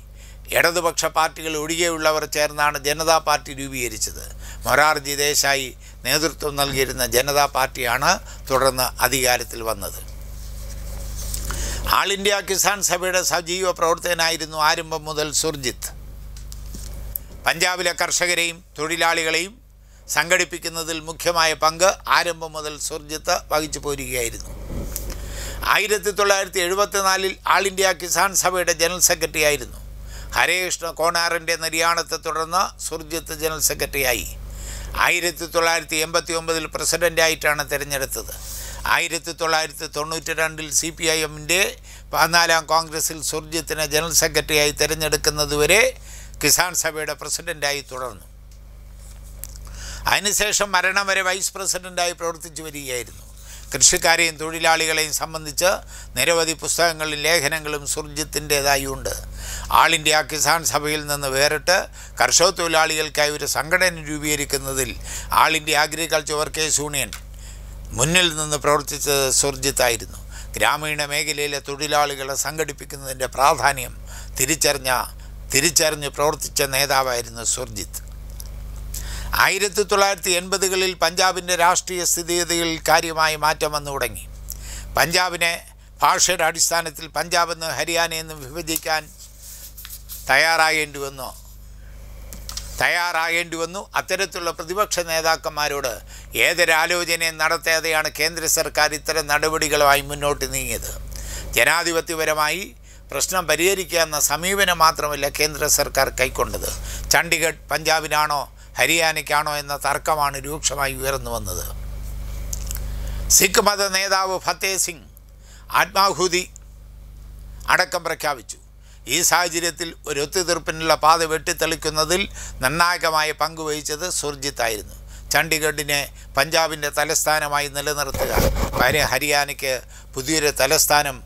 ഇടതുപക്ഷ പാർട്ടികൾ ഒഴികെയുള്ളവർ ചേർന്നാണ് ജനതാ പാർട്ടി രൂപീകരിച്ചത്. മൊറാർജി ദേശായി നേതൃത്വം നൽകിയിരുന്ന ജനതാ പാർട്ടിയാണ് തുടർന്ന് അധികാരത്തിൽ വന്നത്. ആൾ ഇന്ത്യ കിസാൻ സഭയുടെ സജീവ പ്രവർത്തകനായിരുന്നു ആരംഭം മുതൽ സുർജിത്ത്. പഞ്ചാബിലെ കർഷകരെയും തൊഴിലാളികളെയും സംഘടിപ്പിക്കുന്നതിൽ മുഖ്യമായ പങ്ക് ആരംഭം മുതൽ സുർജിത്ത് വഹിച്ചു പോരുകയായിരുന്നു. 1974 ആൾ ഇന്ത്യ കിസാൻ സഭയുടെ ജനറൽ സെക്രട്ടറി ആയിരുന്നു. ഹരേകൃഷ്ണ കോണാറിൻ്റെ നിര്യാണത്തെ തുടർന്ന് സുർജിത്ത് ജനറൽ സെക്രട്ടറിയായി. 1989 പ്രസിഡൻ്റായിട്ടാണ് തിരഞ്ഞെടുത്തത്. 1992 CPIMൻ്റെ 14ാം കോൺഗ്രസിൽ സുർജിത്തിനെ ജനറൽ സെക്രട്ടറിയായി തിരഞ്ഞെടുക്കുന്നതുവരെ കിസാൻ സഭയുടെ പ്രസിഡൻ്റായി തുടർന്നു. അതിനുശേഷം മരണം വരെ വൈസ് പ്രസിഡൻ്റായി പ്രവർത്തിച്ചു വരികയായിരുന്നു. കൃഷിക്കാരെയും തൊഴിലാളികളെയും സംബന്ധിച്ച് നിരവധി പുസ്തകങ്ങളും ലേഖനങ്ങളും സുർജിത്തിൻ്റേതായി ഉണ്ട്. ആൾ ഇന്ത്യ കിസാൻ സഭയിൽ നിന്ന് വേറിട്ട് കർഷക തൊഴിലാളികൾക്കായി ഒരു സംഘടന രൂപീകരിക്കുന്നതിൽ ആൾ ഇന്ത്യ അഗ്രികൾച്ചർ വർക്കേഴ്സ് യൂണിയൻ മുന്നിൽ നിന്ന് പ്രവർത്തിച്ചത് സുർജിത്തായിരുന്നു. ഗ്രാമീണ മേഖലയിലെ തൊഴിലാളികളെ സംഘടിപ്പിക്കുന്നതിൻ്റെ പ്രാധാന്യം തിരിച്ചറിഞ്ഞ് പ്രവർത്തിച്ച നേതാവായിരുന്നു സുർജിത്ത്. 1980കളിൽ പഞ്ചാബിൻ്റെ രാഷ്ട്രീയ സ്ഥിതിഗതികളിൽ കാര്യമായ മാറ്റം വന്നു തുടങ്ങി. പഞ്ചാബിനെ ഭാഷയുടെ അടിസ്ഥാനത്തിൽ പഞ്ചാബെന്ന് ഹരിയാനയെന്ന് വിഭജിക്കാൻ തയ്യാറാകേണ്ടി വന്നു. അത്തരത്തിലുള്ള പ്രതിപക്ഷ നേതാക്കന്മാരോട് ഏതൊരാലോചനയും നടത്താതെയാണ് കേന്ദ്ര സർക്കാർ ഇത്തരം നടപടികളുമായി മുന്നോട്ട് നീങ്ങിയത്. ജനാധിപത്യപരമായി പ്രശ്നം പരിഹരിക്കുക എന്ന സമീപനം മാത്രമല്ല കേന്ദ്ര സർക്കാർ കൈക്കൊണ്ടത്. ചണ്ഡീഗഡ് പഞ്ചാബിനാണോ ഹരിയാനയ്ക്കാണോ എന്ന തർക്കമാണ് രൂക്ഷമായി ഉയർന്നു വന്നത്. സിഖ് മത നേതാവ് ഫത്തേ സിംഗ് ആത്മാഹുതി അടക്കം പ്രഖ്യാപിച്ചു. ഈ സാഹചര്യത്തിൽ ഒരു ഒത്തുതീർപ്പിനുള്ള പാത വെട്ടിത്തെളിക്കുന്നതിൽ നിർണായകമായ പങ്കുവഹിച്ചത് സുർജിത്തായിരുന്നു. ചണ്ഡീഗഡിനെ പഞ്ചാബിൻ്റെ തലസ്ഥാനമായി നിലനിർത്തുക, ഹരിയാനയ്ക്ക് പുതിയൊരു തലസ്ഥാനം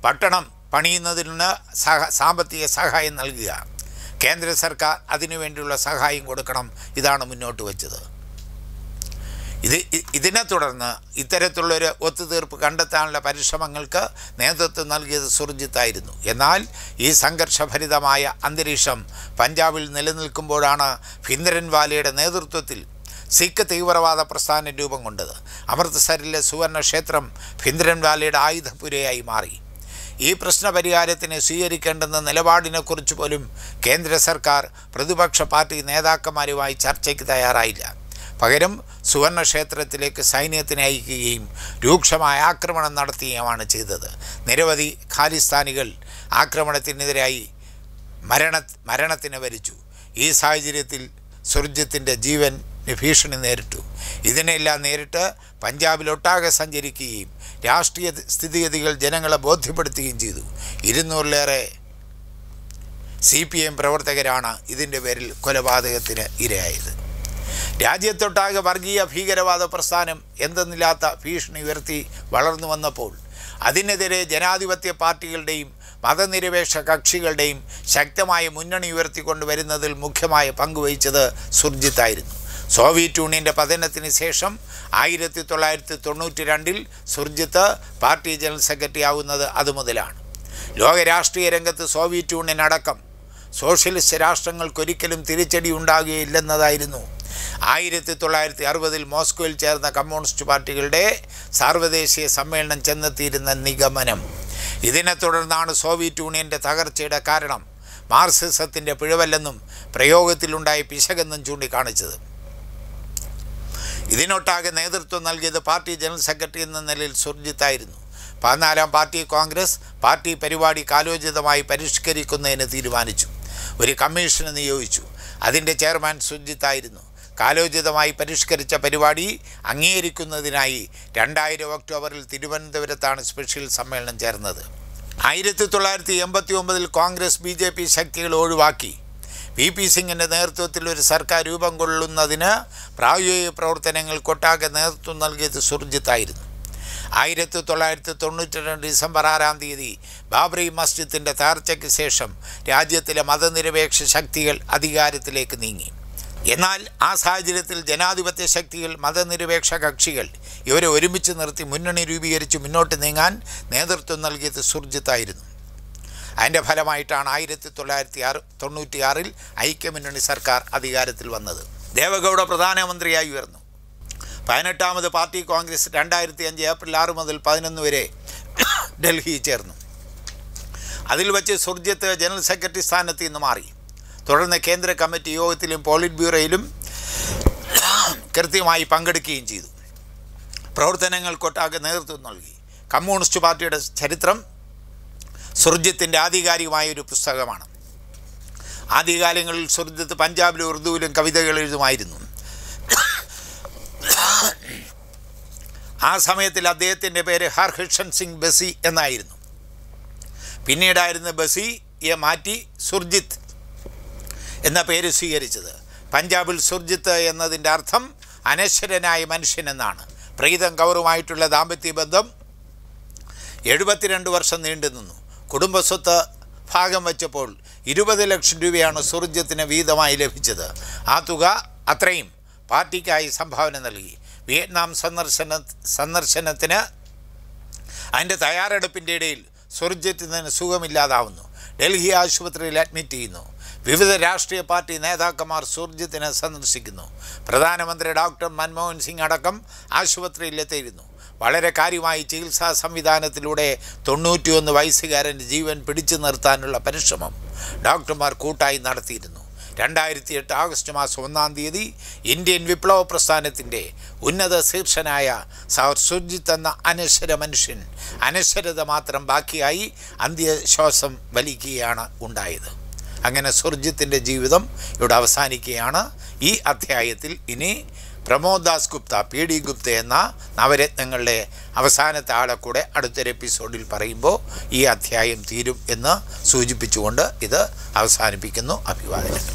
പട്ടണം പണിയുന്നതിന് സാമ്പത്തിക സഹായം നൽകുക, കേന്ദ്ര സർക്കാർ അതിനുവേണ്ടിയുള്ള സഹായം കൊടുക്കണം, ഇതാണ് മുന്നോട്ട് വച്ചത്. ഇതിനെ തുടർന്ന് ഇത്തരത്തിലുള്ളൊരു ഒത്തുതീർപ്പ് കണ്ടെത്താനുള്ള പരിശ്രമങ്ങൾക്ക് നേതൃത്വം നൽകിയത് സുർജിത്തായിരുന്നു. എന്നാൽ ഈ സംഘർഷഭരിതമായ അന്തരീക്ഷം പഞ്ചാബിൽ നിലനിൽക്കുമ്പോഴാണ് ഭിന്ദ്രൻവാലയുടെ നേതൃത്വത്തിൽ സിഖ് തീവ്രവാദ പ്രസ്ഥാനം രൂപം കൊണ്ടത്. അമൃത്സറിലെ സുവർണ ക്ഷേത്രം ഭിന്ദ്രൻവാലയുടെ ആയുധപുരയായി മാറി. ഈ പ്രശ്നപരിഹാരത്തിന് സ്വീകരിക്കേണ്ടെന്ന നിലപാടിനെക്കുറിച്ച് പോലും കേന്ദ്ര സർക്കാർ പ്രതിപക്ഷ പാർട്ടി നേതാക്കന്മാരുമായി ചർച്ചയ്ക്ക് തയ്യാറായില്ല. പകരം സുവർണ ക്ഷേത്രത്തിലേക്ക് സൈന്യത്തിനെ അയക്കുകയും രൂക്ഷമായ ആക്രമണം നടത്തുകയുമാണ് ചെയ്തത്. നിരവധി ഖാലിസ്ഥാനികൾ ആക്രമണത്തിനെതിരായി മരണത്തിന് വരിച്ചു. ഈ സാഹചര്യത്തിൽ സുർജിത്തിൻ്റെ ജീവന് ഭീഷണി നേരിട്ടു. ഇതിനെല്ലാം നേരിട്ട് പഞ്ചാബിലൊട്ടാകെ സഞ്ചരിക്കുകയും രാഷ്ട്രീയ സ്ഥിതിഗതികൾ ജനങ്ങളെ ബോധ്യപ്പെടുത്തുകയും ചെയ്തു. 200-ലേറെ CPM പ്രവർത്തകരാണ് ഇതിൻ്റെ പേരിൽ കൊലപാതകത്തിന് ഇരയായത്. രാജ്യത്തൊട്ടാകെ വർഗീയ ഭീകരവാദ പ്രസ്ഥാനം എന്തെന്നില്ലാത്ത ഭീഷണി ഉയർത്തി വളർന്നു വന്നപ്പോൾ അതിനെതിരെ ജനാധിപത്യ പാർട്ടികളുടെയും മതനിരപേക്ഷ കക്ഷികളുടെയും ശക്തമായ മുന്നണി ഉയർത്തിക്കൊണ്ടുവരുന്നതിൽ മുഖ്യമായ പങ്കുവഹിച്ചത് സുർജിത്തായിരുന്നു. സോവിയറ്റ് യൂണിയൻ്റെ പതനത്തിന് ശേഷം 1992 സുർജിത്ത് പാർട്ടി ജനറൽ സെക്രട്ടറി ആവുന്നത് അതുമുതലാണ്. ലോക രാഷ്ട്രീയ രംഗത്ത് സോവിയറ്റ് യൂണിയൻ അടക്കം സോഷ്യലിസ്റ്റ് രാഷ്ട്രങ്ങൾക്കൊരിക്കലും തിരിച്ചടി ഉണ്ടാകുകയില്ലെന്നതായിരുന്നു 1960 മോസ്കോയിൽ ചേർന്ന കമ്മ്യൂണിസ്റ്റ് പാർട്ടികളുടെ സാർവദേശീയ സമ്മേളനം ചെന്നെത്തിയിരുന്ന നിഗമനം. ഇതിനെ തുടർന്നാണ് സോവിയറ്റ് യൂണിയൻ്റെ തകർച്ചയുടെ കാരണം മാർക്സിസത്തിൻ്റെ പിഴവല്ലെന്നും പ്രയോഗത്തിലുണ്ടായ പിശകെന്നും ചൂണ്ടിക്കാണിച്ചത്. ഇതിനൊട്ടാകെ നേതൃത്വം നൽകിയത് പാർട്ടി ജനറൽ സെക്രട്ടറി എന്ന നിലയിൽ സുർജിത്തായിരുന്നു. 14ാം പാർട്ടി കോൺഗ്രസ് പാർട്ടി പരിപാടി കാലോചിതമായി പരിഷ്കരിക്കുന്നതിന് തീരുമാനിച്ചു. ഒരു കമ്മീഷനെ നിയോഗിച്ചു. അതിൻ്റെ ചെയർമാൻ സുർജിത്തായിരുന്നു. കാലോചിതമായി പരിഷ്കരിച്ച പരിപാടി അംഗീകരിക്കുന്നതിനായി 2000 ഒക്ടോബറിൽ തിരുവനന്തപുരത്താണ് സ്പെഷ്യൽ സമ്മേളനം ചേർന്നത്. 1989 കോൺഗ്രസ് BJP ശക്തികൾ ഒഴിവാക്കി VP സിംഗിൻ്റെ നേതൃത്വത്തിൽ ഒരു സർക്കാർ രൂപം കൊള്ളുന്നതിന് പ്രായോഗിക പ്രവർത്തനങ്ങൾക്കൊട്ടാകെ നേതൃത്വം നൽകിയത് സുർജിത്തായിരുന്നു. 1992 ഡിസംബർ 6-ാം തീയതി ബാബറി മസ്ജിദിൻ്റെ തകർച്ചയ്ക്ക് ശേഷം രാജ്യത്തിലെ മതനിരപേക്ഷ ശക്തികൾ അധികാരത്തിലേക്ക് നീങ്ങി. എന്നാൽ ആ സാഹചര്യത്തിൽ ജനാധിപത്യ ശക്തികൾ, മതനിരപേക്ഷ കക്ഷികൾ ഇവരെ ഒരുമിച്ച് നിർത്തി മുന്നണി രൂപീകരിച്ച് മുന്നോട്ട് നീങ്ങാൻ നേതൃത്വം നൽകിയത് സുർജിത്തായിരുന്നു. അതിൻ്റെ ഫലമായിട്ടാണ് 1996 ഐക്യമുന്നണി സർക്കാർ അധികാരത്തിൽ വന്നത്. ദേവഗൗഡ പ്രധാനമന്ത്രിയായി ഉയർന്നു. 18ാമത് പാർട്ടി കോൺഗ്രസ് 2005 ഏപ്രിൽ 6 മുതൽ 11 വരെ ഡൽഹിയിൽ ചേർന്നു. അതിൽ വച്ച് സുർജിത്ത് ജനറൽ സെക്രട്ടറി സ്ഥാനത്ത് നിന്ന് മാറി. തുടർന്ന് കേന്ദ്ര കമ്മിറ്റി യോഗത്തിലും പോളിറ്റ് ബ്യൂറോയിലും കൃത്യമായി പങ്കെടുക്കുകയും ചെയ്തു. പ്രവർത്തനങ്ങൾക്കൊട്ടാകെ നേതൃത്വം നൽകി. കമ്മ്യൂണിസ്റ്റ് പാർട്ടിയുടെ ചരിത്രം സുർജിത്തിൻ്റെ ആധികാരികമായ ഒരു പുസ്തകമാണ്. ആദ്യകാലങ്ങളിൽ സുർജിത്ത് പഞ്ചാബിലും ഉറുദുവിലും കവിതകൾ എഴുതുമായിരുന്നു. ആ സമയത്തിൽ അദ്ദേഹത്തിൻ്റെ പേര് ഹർകിഷൻ സിംഗ് ബസി എന്നായിരുന്നു. പിന്നീടായിരുന്നു ബസിയെ മാറ്റി സുർജിത്ത് എന്ന പേര് സ്വീകരിച്ചത്. പഞ്ചാബിൽ സുർജിത്ത് എന്നതിൻ്റെ അർത്ഥം അനശ്വരനായ മനുഷ്യൻ എന്നാണ്. പ്രീതം കൗറുമായിട്ടുള്ള ദാമ്പത്യ ബന്ധം 72 വർഷം നീണ്ടു നിന്നു. കുടുംബസ്വത്ത് ഭാഗം വച്ചപ്പോൾ 20 ലക്ഷം രൂപയാണ് സുർജിത്തിന് വീതമായി ലഭിച്ചത്. ആ തുക അത്രയും പാർട്ടിക്കായി സംഭാവന നൽകി. വിയറ്റ്നാം സന്ദർശനത്തിന് അതിൻ്റെ തയ്യാറെടുപ്പിൻ്റെ ഇടയിൽ സുർജിത്തിന് സുഖമില്ലാതാവുന്നു. ഡൽഹി ആശുപത്രിയിൽ അഡ്മിറ്റ് ചെയ്യുന്നു. വിവിധ രാഷ്ട്രീയ പാർട്ടി നേതാക്കന്മാർ സുർജിത്തിനെ സന്ദർശിക്കുന്നു. പ്രധാനമന്ത്രി ഡോക്ടർ മൻമോഹൻ സിംഗ് അടക്കം ആശുപത്രിയിലെത്തിയിരുന്നു. വളരെ കാര്യമായി ചികിത്സാ സംവിധാനത്തിലൂടെ 91 വയസ്സുകാരൻ്റെ ജീവൻ പിടിച്ചു നിർത്താനുള്ള പരിശ്രമം ഡോക്ടർമാർ കൂട്ടായി നടത്തിയിരുന്നു. 2008 ആഗസ്റ്റ് മാസം 1-ാം തീയതി ഇന്ത്യൻ വിപ്ലവ പ്രസ്ഥാനത്തിൻ്റെ ഉന്നത ശീർഷനായ സർ സുർജിത്ത് എന്ന അനശ്വര മനുഷ്യൻ അനശ്വരത മാത്രം ബാക്കിയായി അന്ത്യശ്വാസം വലിക്കുകയാണ് ഉണ്ടായത്. അങ്ങനെ സുർജിത്തിൻ്റെ ജീവിതം ഇവിടെ അവസാനിക്കുകയാണ്. ഈ അധ്യായത്തിൽ ഇനി പ്രമോദ് ദാസ് ഗുപ്ത, PD ഗുപ്ത എന്ന നവരത്നങ്ങളുടെ അവസാനത്തെ ആളെ കൂടെ അടുത്തൊരു എപ്പിസോഡിൽ പറയുമ്പോൾ ഈ അധ്യായം തീരും എന്ന് സൂചിപ്പിച്ചുകൊണ്ട് ഇത് അവസാനിപ്പിക്കുന്നു. അഭിവാദനങ്ങൾ.